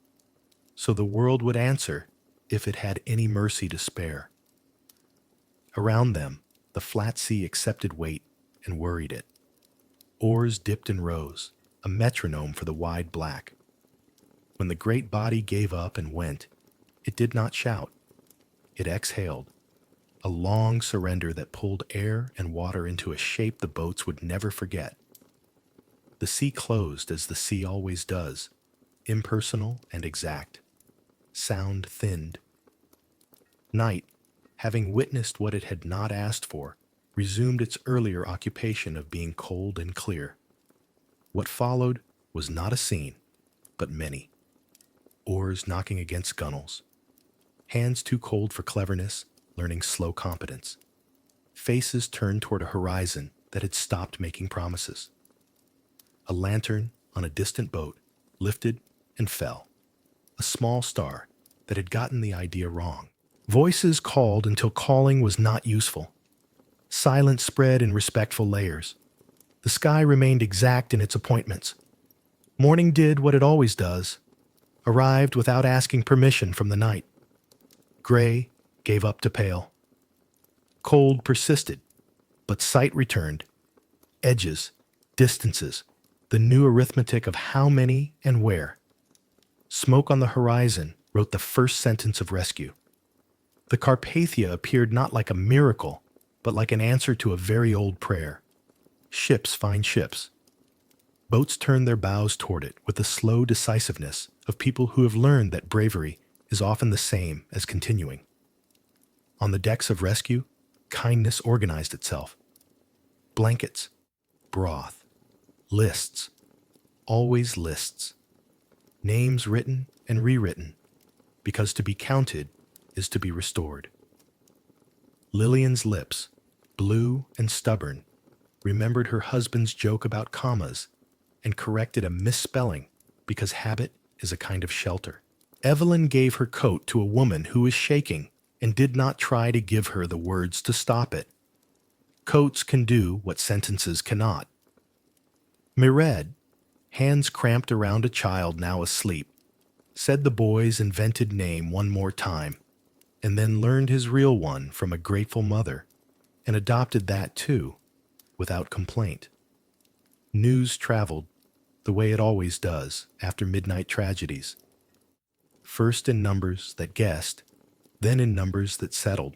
so the world would answer if it had any mercy to spare. Around them, the flat sea accepted weight and worried it. Oars dipped and rose, a metronome for the wide black. When the great body gave up and went, it did not shout. It exhaled, a long surrender that pulled air and water into a shape the boats would never forget. The sea closed as the sea always does, impersonal and exact. Sound thinned. Night, having witnessed what it had not asked for, resumed its earlier occupation of being cold and clear. What followed was not a scene, but many. Oars knocking against gunwales. Hands too cold for cleverness, learning slow competence. Faces turned toward a horizon that had stopped making promises. A lantern on a distant boat lifted and fell. A small star that had gotten the idea wrong. Voices called until calling was not useful. Silence spread in respectful layers. The sky remained exact in its appointments. Morning did what it always does, arrived without asking permission from the night. Gray gave up to pale. Cold persisted, but sight returned. Edges, distances, the new arithmetic of how many and where. Smoke on the horizon wrote the first sentence of rescue. The Carpathia appeared not like a miracle, but like an answer to a very old prayer. Ships find ships. Boats turn their bows toward it with the slow decisiveness of people who have learned that bravery is often the same as continuing. On the decks of rescue, kindness organized itself. Blankets, broth, lists, always lists. Names written and rewritten, because to be counted is to be restored. Lillian's lips, blue and stubborn, remembered her husband's joke about commas and corrected a misspelling because habit is a kind of shelter. Evelyn gave her coat to a woman who was shaking and did not try to give her the words to stop it. Coats can do what sentences cannot. Mired, hands cramped around a child now asleep, said the boy's invented name one more time, and then learned his real one from a grateful mother, and adopted that too, without complaint. News traveled the way it always does after midnight tragedies. First in numbers that guessed, then in numbers that settled.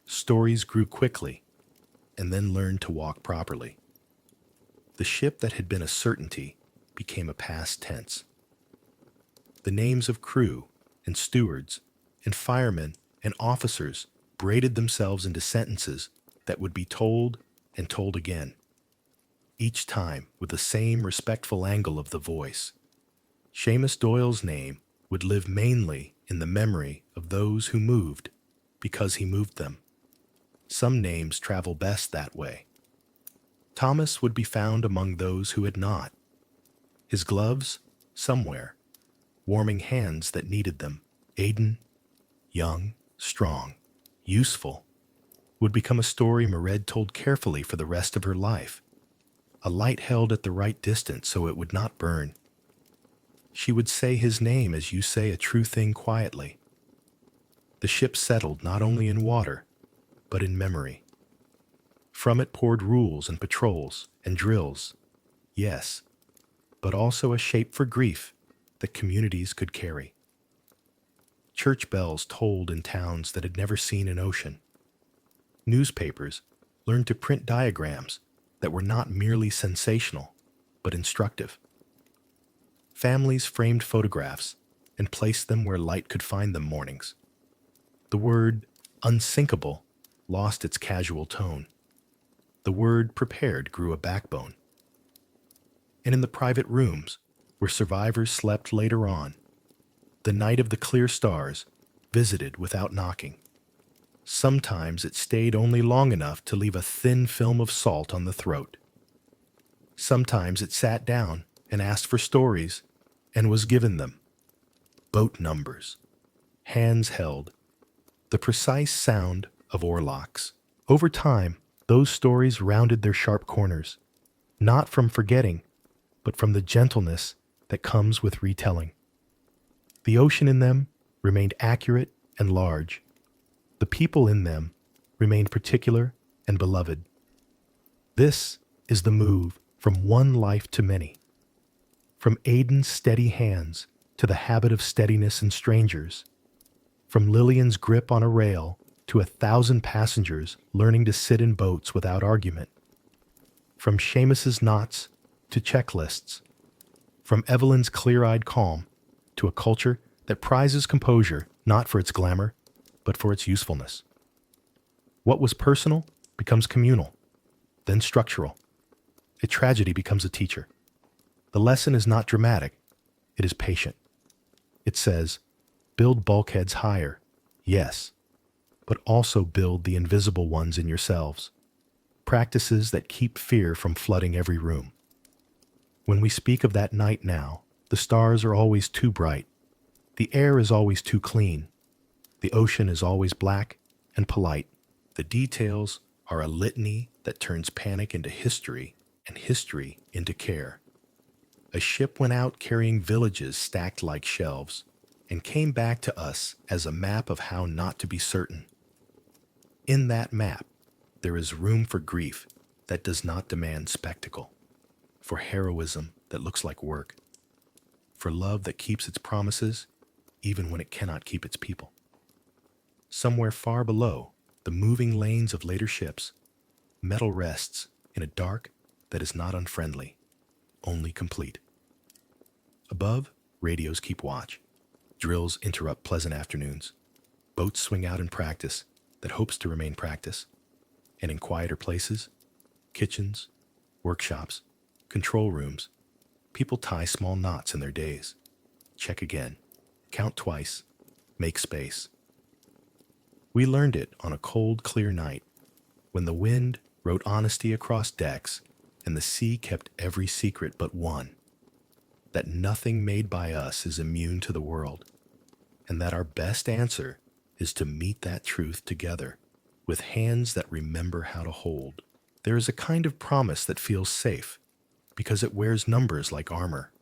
Stories grew quickly, and then learned to walk properly. The ship that had been a certainty became a past tense. The names of crew and stewards and firemen and officers braided themselves into sentences that would be told and told again, each time with the same respectful angle of the voice. Seamus Doyle's name would live mainly in the memory of those who moved because he moved them. Some names travel best that way. Thomas would be found among those who had not. His gloves, somewhere, warming hands that needed them. Aidan, young, strong, useful, would become a story Mired told carefully for the rest of her life. A light held at the right distance so it would not burn. She would say his name as you say a true thing quietly. The ship settled not only in water, but in memory. From it poured rules and patrols and drills, yes, but also a shape for grief that communities could carry. Church bells tolled in towns that had never seen an ocean. Newspapers learned to print diagrams that were not merely sensational, but instructive. Families framed photographs and placed them where light could find them mornings. The word unsinkable lost its casual tone. The word prepared grew a backbone. And in the private rooms, where survivors slept later on, the night of the clear stars visited without knocking. Sometimes it stayed only long enough to leave a thin film of salt on the throat. Sometimes it sat down and asked for stories and was given them. Boat numbers, hands held, the precise sound of oarlocks. Over time, those stories rounded their sharp corners, not from forgetting, but from the gentleness that comes with retelling. The ocean in them remained accurate and large. The people in them remained particular and beloved. This is the move from one life to many. From Aidan's steady hands to the habit of steadiness in strangers. From Lillian's grip on a rail to 1,000 passengers learning to sit in boats without argument. From Seamus's knots to checklists. From Evelyn's clear-eyed calm to a culture that prizes composure not for its glamour, but for its usefulness. What was personal becomes communal, then structural. A tragedy becomes a teacher. The lesson is not dramatic, it is patient. It says, build bulkheads higher, yes, but also build the invisible ones in yourselves. Practices that keep fear from flooding every room. When we speak of that night now, the stars are always too bright. The air is always too clean. The ocean is always black and polite. The details are a litany that turns panic into history and history into care. A ship went out carrying villages stacked like shelves and came back to us as a map of how not to be certain. In that map, there is room for grief that does not demand spectacle, for heroism that looks like work, for love that keeps its promises even when it cannot keep its people. Somewhere far below the moving lanes of later ships, metal rests in a dark that is not unfriendly, only complete. Above, radios keep watch. Drills interrupt pleasant afternoons. Boats swing out in practice that hopes to remain practice. And in quieter places, kitchens, workshops, control rooms, people tie small knots in their days. Check again. Count twice. Make space. We learned it on a cold, clear night when the wind wrote honesty across decks and the sea kept every secret but one, that nothing made by us is immune to the world. and that our best answer is to meet that truth together, with hands that remember how to hold. There is a kind of promise that feels safe, because it wears numbers like armor.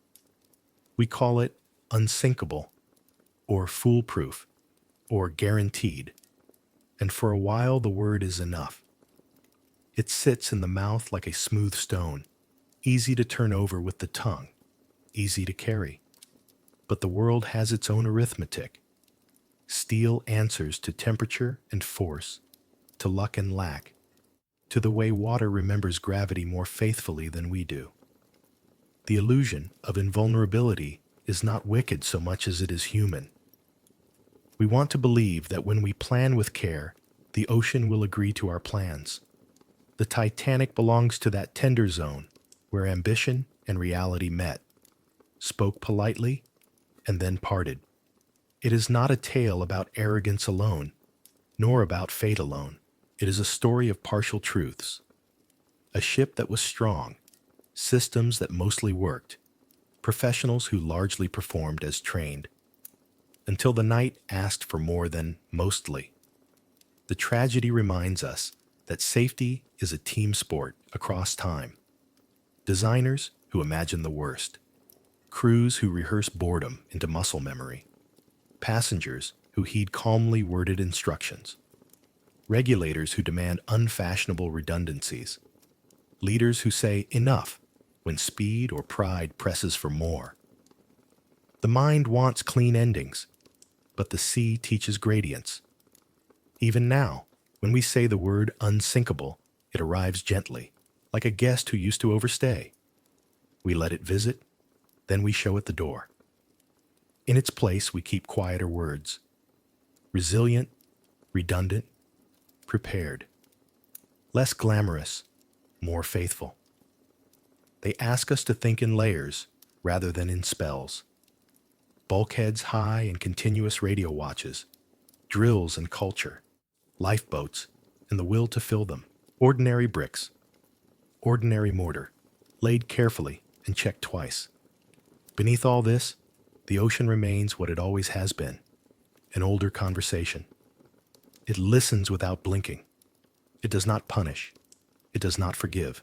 We call it unsinkable, or foolproof, or guaranteed, and for a while the word is enough. It sits in the mouth like a smooth stone, easy to turn over with the tongue, easy to carry. But the world has its own arithmetic. Steel answers to temperature and force, to luck and lack, to the way water remembers gravity more faithfully than we do. The illusion of invulnerability is not wicked so much as it is human. We want to believe that when we plan with care, the ocean will agree to our plans. The Titanic belongs to that tender zone where ambition and reality met, spoke politely, and then parted. It is not a tale about arrogance alone, nor about fate alone. It is a story of partial truths. A ship that was strong, systems that mostly worked, professionals who largely performed as trained, until the night asked for more than mostly. The tragedy reminds us that safety is a team sport across time. Designers who imagine the worst, crews who rehearse boredom into muscle memory, passengers who heed calmly worded instructions, regulators who demand unfashionable redundancies, leaders who say enough when speed or pride presses for more. The mind wants clean endings, but the sea teaches gradients. Even now, when we say the word unsinkable, it arrives gently, like a guest who used to overstay. We let it visit, then we show it the door. In its place, we keep quieter words. Resilient, redundant, prepared. Less glamorous, more faithful. They ask us to think in layers rather than in spells. Bulkheads high and continuous radio watches, drills and culture, lifeboats and the will to fill them, ordinary bricks, ordinary mortar, laid carefully and checked twice. Beneath all this, the ocean remains what it always has been, an older conversation. It listens without blinking. It does not punish. It does not forgive.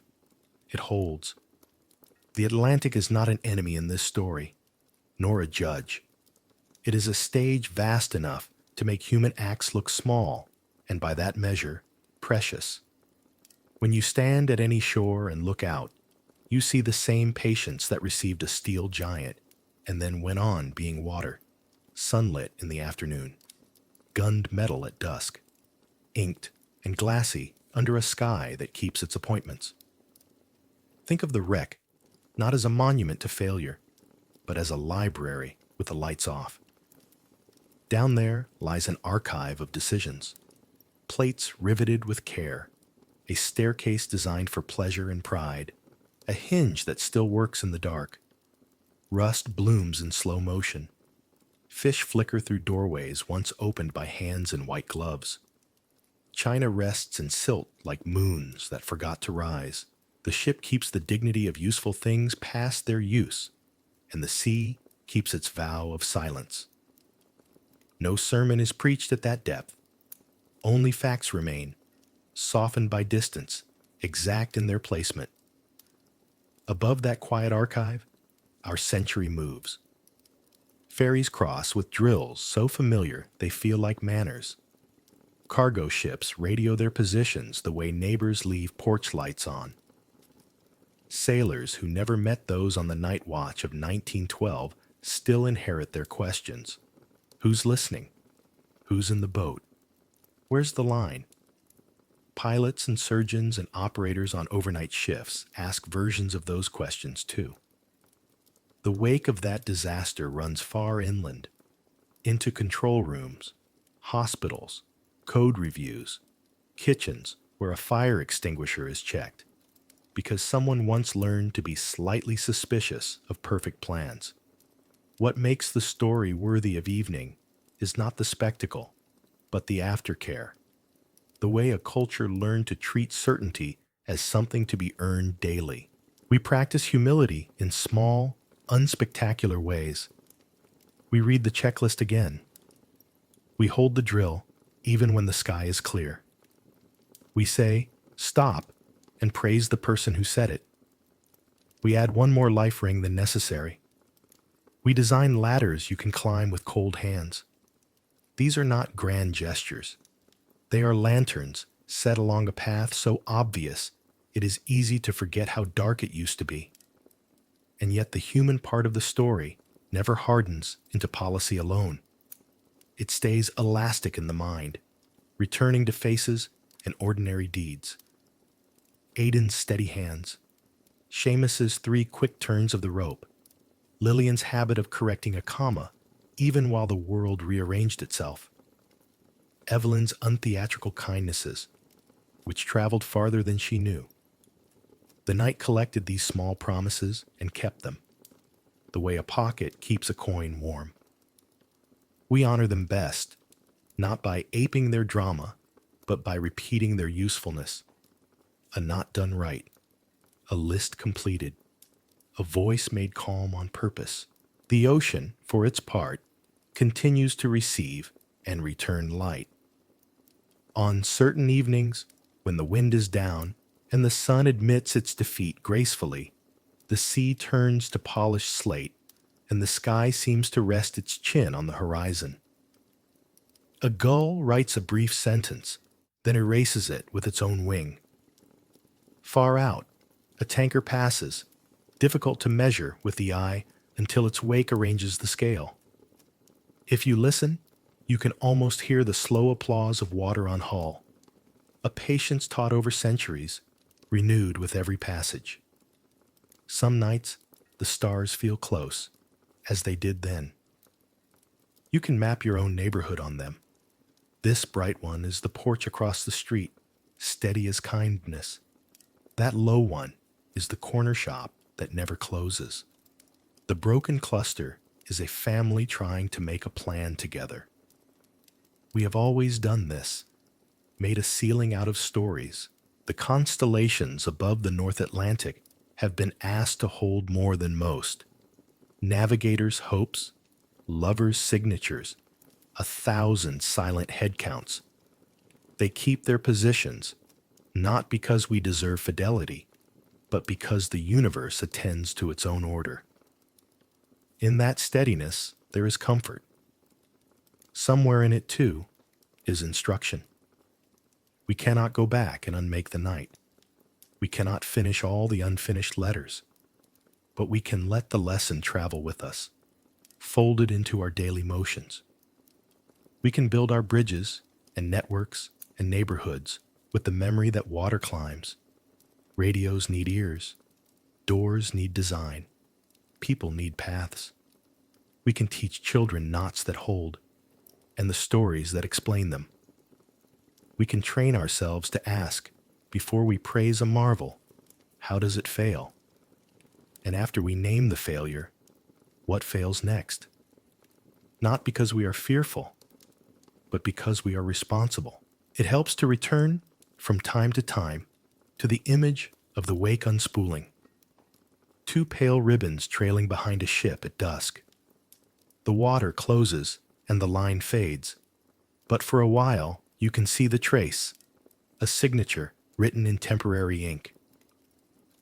It holds. The Atlantic is not an enemy in this story, nor a judge. It is a stage vast enough to make human acts look small, and by that measure, precious. When you stand at any shore and look out, you see the same patience that received a steel giant and then went on being water, sunlit in the afternoon, gunned metal at dusk, inked and glassy under a sky that keeps its appointments. Think of the wreck not as a monument to failure, but as a library with the lights off. Down there lies an archive of decisions, plates riveted with care, a staircase designed for pleasure and pride, a hinge that still works in the dark. Rust blooms in slow motion. Fish flicker through doorways once opened by hands in white gloves. China rests in silt like moons that forgot to rise. The ship keeps the dignity of useful things past their use, and the sea keeps its vow of silence. No sermon is preached at that depth. Only facts remain, softened by distance, exact in their placement. Above that quiet archive, our century moves. Ferries cross with drills so familiar they feel like manners. Cargo ships radio their positions the way neighbors leave porch lights on. Sailors who never met those on the night watch of 1912 still inherit their questions. Who's listening? Who's in the boat? Where's the line? Pilots and surgeons and operators on overnight shifts ask versions of those questions too. The wake of that disaster runs far inland, into control rooms, hospitals, code reviews, kitchens where a fire extinguisher is checked, because someone once learned to be slightly suspicious of perfect plans. What makes the story worthy of evening is not the spectacle, but the aftercare, the way a culture learned to treat certainty as something to be earned daily. We practice humility in small, unspectacular ways. We read the checklist again, We hold the drill even when the sky is clear. We say, "Stop," and praise the person who said it. We add one more life ring than necessary. We design ladders you can climb with cold hands. These are not grand gestures. They are lanterns set along a path so obvious it is easy to forget how dark it used to be. And yet the human part of the story never hardens into policy alone. It stays elastic in the mind, returning to faces and ordinary deeds. Aidan's steady hands, Seamus's 3 quick turns of the rope, Lillian's habit of correcting a comma even while the world rearranged itself, Evelyn's untheatrical kindnesses, which traveled farther than she knew. The night collected these small promises and kept them, the way a pocket keeps a coin warm. We honor them best, not by aping their drama, but by repeating their usefulness. A knot done right, a list completed, a voice made calm on purpose. The ocean, for its part, continues to receive and return light. On certain evenings, when the wind is down and the sun admits its defeat gracefully, the sea turns to polished slate and the sky seems to rest its chin on the horizon. A gull writes a brief sentence, then erases it with its own wing. Far out, a tanker passes, difficult to measure with the eye until its wake arranges the scale. If you listen, you can almost hear the slow applause of water on hull, a patience taught over centuries, renewed with every passage. Some nights, the stars feel close, as they did then. You can map your own neighborhood on them. This bright one is the porch across the street, steady as kindness. That low one is the corner shop that never closes. The broken cluster is a family trying to make a plan together. We have always done this, made a ceiling out of stories. The constellations above the North Atlantic have been asked to hold more than most. Navigators' hopes, lovers' signatures, 1,000 silent head counts. They keep their positions, not because we deserve fidelity, but because the universe attends to its own order. In that steadiness, there is comfort. Somewhere in it, too, is instruction. We cannot go back and unmake the night. We cannot finish all the unfinished letters. But we can let the lesson travel with us, folded into our daily motions. We can build our bridges and networks and neighborhoods with the memory that water climbs. Radios need ears. Doors need design. People need paths. We can teach children knots that hold and the stories that explain them. We can train ourselves to ask, before we praise a marvel, how does it fail? And after we name the failure, what fails next? Not because we are fearful, but because we are responsible. It helps to return, from time to time, to the image of the wake unspooling. 2 pale ribbons trailing behind a ship at dusk. The water closes and the line fades, but for a while you can see the trace, a signature written in temporary ink.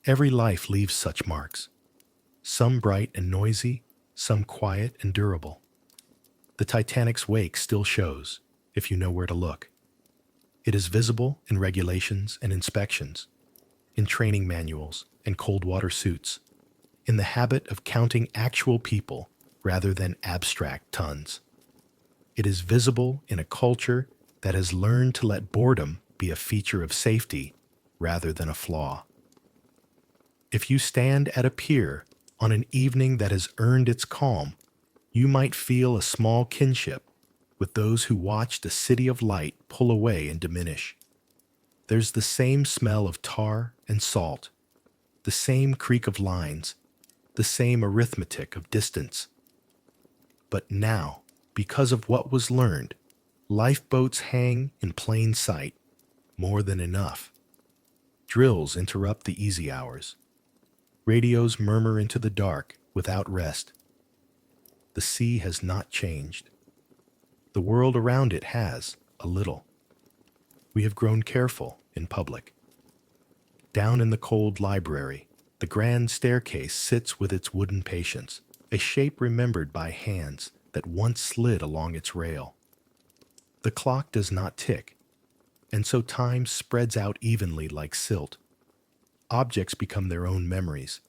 Every life leaves such marks, some bright and noisy, some quiet and durable. The Titanic's wake still shows, if you know where to look. It is visible in regulations and inspections, in training manuals and cold water suits, in the habit of counting actual people rather than abstract tons. It is visible in a culture that has learned to let boredom be a feature of safety rather than a flaw. If you stand at a pier on an evening that has earned its calm, you might feel a small kinship with those who watched a city of light pull away and diminish. There's the same smell of tar and salt, the same creak of lines, the same arithmetic of distance. But now, because of what was learned, lifeboats hang in plain sight, more than enough. Drills interrupt the easy hours. Radios murmur into the dark without rest. The sea has not changed. The world around it has, a little. We have grown careful in public. Down in the cold library, the grand staircase sits with its wooden patience, a shape remembered by hands that once slid along its rail. The clock does not tick, and so time spreads out evenly like silt. Objects become their own memories,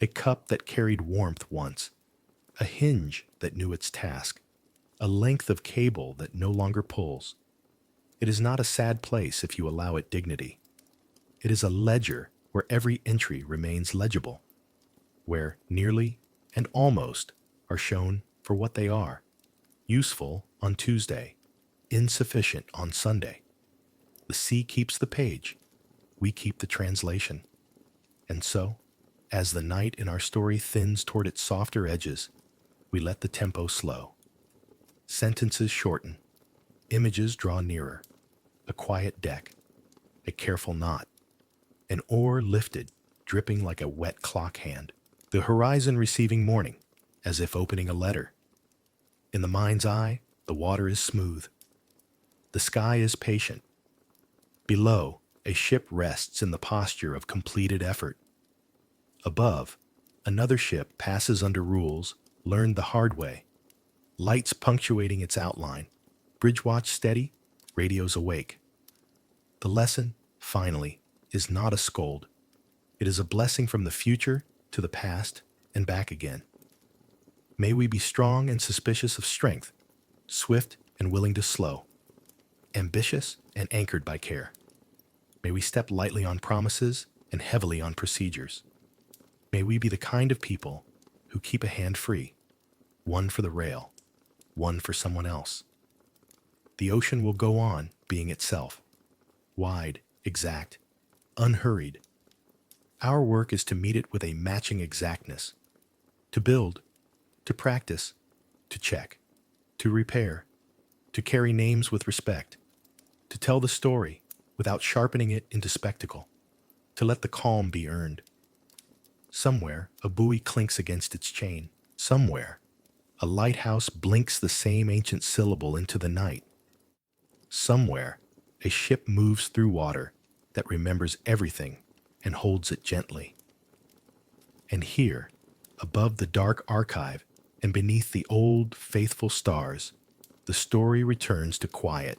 a cup that carried warmth once, a hinge that knew its task, a length of cable that no longer pulls. It is not a sad place if you allow it dignity. It is a ledger where every entry remains legible, where nearly and almost are shown for what they are, useful on Tuesday, insufficient on Sunday. The sea keeps the page, we keep the translation. And so, as the night in our story thins toward its softer edges, we let the tempo slow. Sentences shorten, images draw nearer, a quiet deck, a careful knot, an oar lifted, dripping like a wet clock hand, the horizon receiving morning, as if opening a letter. In the mind's eye, the water is smooth. The sky is patient. Below, a ship rests in the posture of completed effort. Above, another ship passes under rules learned the hard way, lights punctuating its outline, bridge watch steady, radios awake. The lesson, finally, is not a scold. It is a blessing from the future to the past and back again. May we be strong and suspicious of strength, swift and willing to slow, ambitious and anchored by care. May we step lightly on promises and heavily on procedures. May we be the kind of people who keep a hand free, one for the rail, one for someone else. The ocean will go on being itself, wide, exact, unhurried. Our work is to meet it with a matching exactness, to build, to practice, to check, to repair, to carry names with respect, to tell the story without sharpening it into spectacle, to let the calm be earned. Somewhere, a buoy clinks against its chain. Somewhere, a lighthouse blinks the same ancient syllable into the night. Somewhere, a ship moves through water that remembers everything and holds it gently. And here, above the dark archive and beneath the old, faithful stars, the story returns to quiet,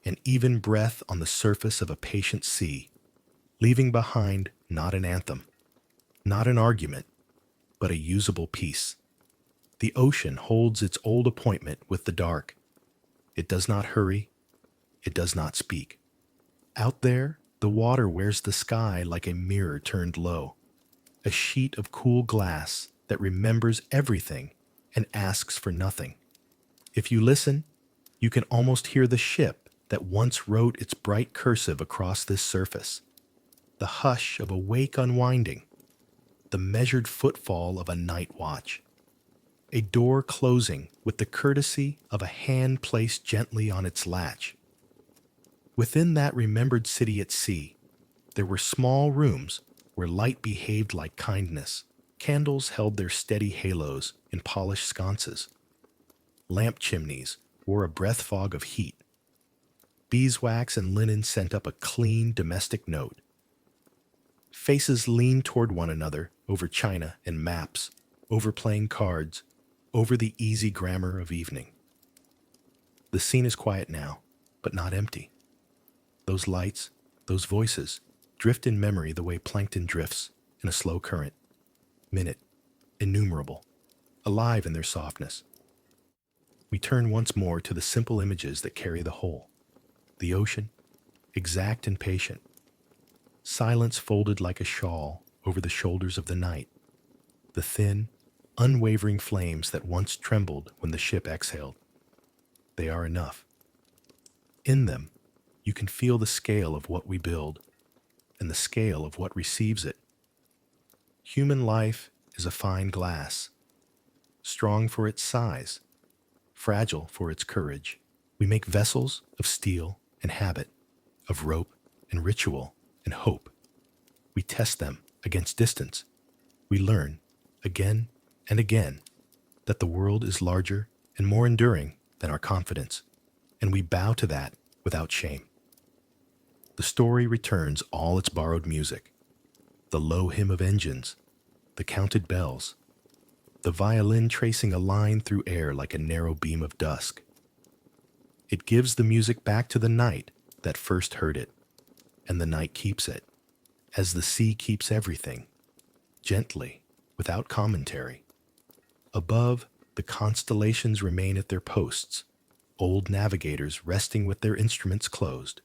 an even breath on the surface of a patient sea, leaving behind not an anthem, not an argument, but a usable piece. The ocean holds its old appointment with the dark. It does not hurry. It does not speak. Out there, the water wears the sky like a mirror turned low, a sheet of cool glass that remembers everything and asks for nothing. If you listen, you can almost hear the ship that once wrote its bright cursive across this surface, the hush of a wake unwinding, the measured footfall of a night watch, a door closing with the courtesy of a hand placed gently on its latch. Within that remembered city at sea, there were small rooms where light behaved like kindness. Candles held their steady halos in polished sconces. Lamp chimneys wore a breath fog of heat. Beeswax and linen sent up a clean domestic note. Faces leaned toward one another over china and maps, over playing cards, over the easy grammar of evening. The scene is quiet now, but not empty. Those lights, those voices, drift in memory the way plankton drifts in a slow current, minute, innumerable, alive in their softness. We turn once more to the simple images that carry the whole. The ocean, exact and patient. Silence folded like a shawl over the shoulders of the night. The thin, unwavering flames that once trembled when the ship exhaled. They are enough. In them, you can feel the scale of what we build and the scale of what receives it. Human life is a fine glass, strong for its size, fragile for its courage. We make vessels of steel and habit, of rope and ritual and hope. We test them against distance. We learn, again and again, that the world is larger and more enduring than our confidence, and we bow to that without shame. The story returns all its borrowed music, the low hum of engines, the counted bells, the violin tracing a line through air like a narrow beam of dusk. It gives the music back to the night that first heard it, and the night keeps it, as the sea keeps everything, gently, without commentary. Above, the constellations remain at their posts, old navigators resting with their instruments closed.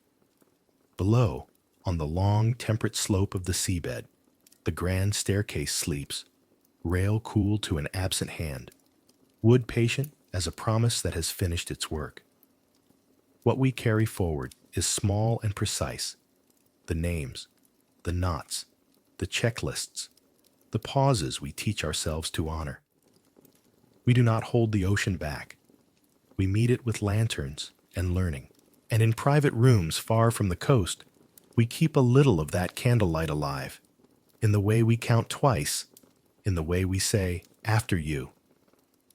Below, on the long, temperate slope of the seabed, the grand staircase sleeps, rail cool to an absent hand, wood patient as a promise that has finished its work. What we carry forward is small and precise: the names, the knots, the checklists, the pauses we teach ourselves to honor. We do not hold the ocean back. We meet it with lanterns and learning. And in private rooms far from the coast, we keep a little of that candlelight alive, in the way we count twice, in the way we say, "after you,"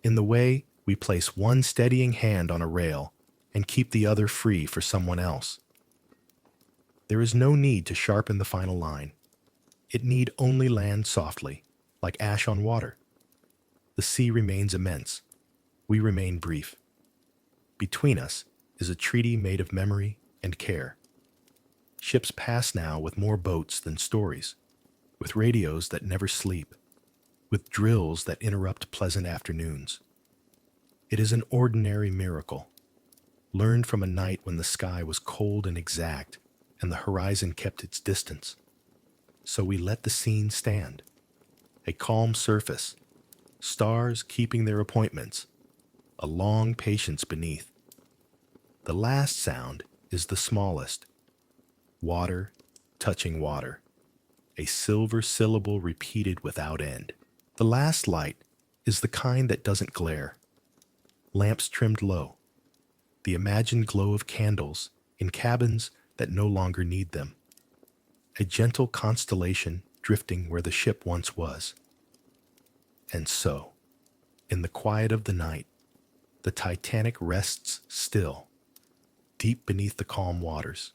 in the way we place one steadying hand on a rail and keep the other free for someone else. There is no need to sharpen the final line. It need only land softly, like ash on water. The sea remains immense. We remain brief. Between us is a treaty made of memory and care. Ships pass now with more boats than stories, with radios that never sleep, with drills that interrupt pleasant afternoons. It is an ordinary miracle, learned from a night when the sky was cold and exact and the horizon kept its distance. So we let the scene stand, a calm surface, stars keeping their appointments, a long patience beneath. The last sound is the smallest, water touching water, a silver syllable repeated without end. The last light is the kind that doesn't glare, lamps trimmed low, the imagined glow of candles in cabins that no longer need them, a gentle constellation drifting where the ship once was. And so, in the quiet of the night, the Titanic rests still, deep beneath the calm waters.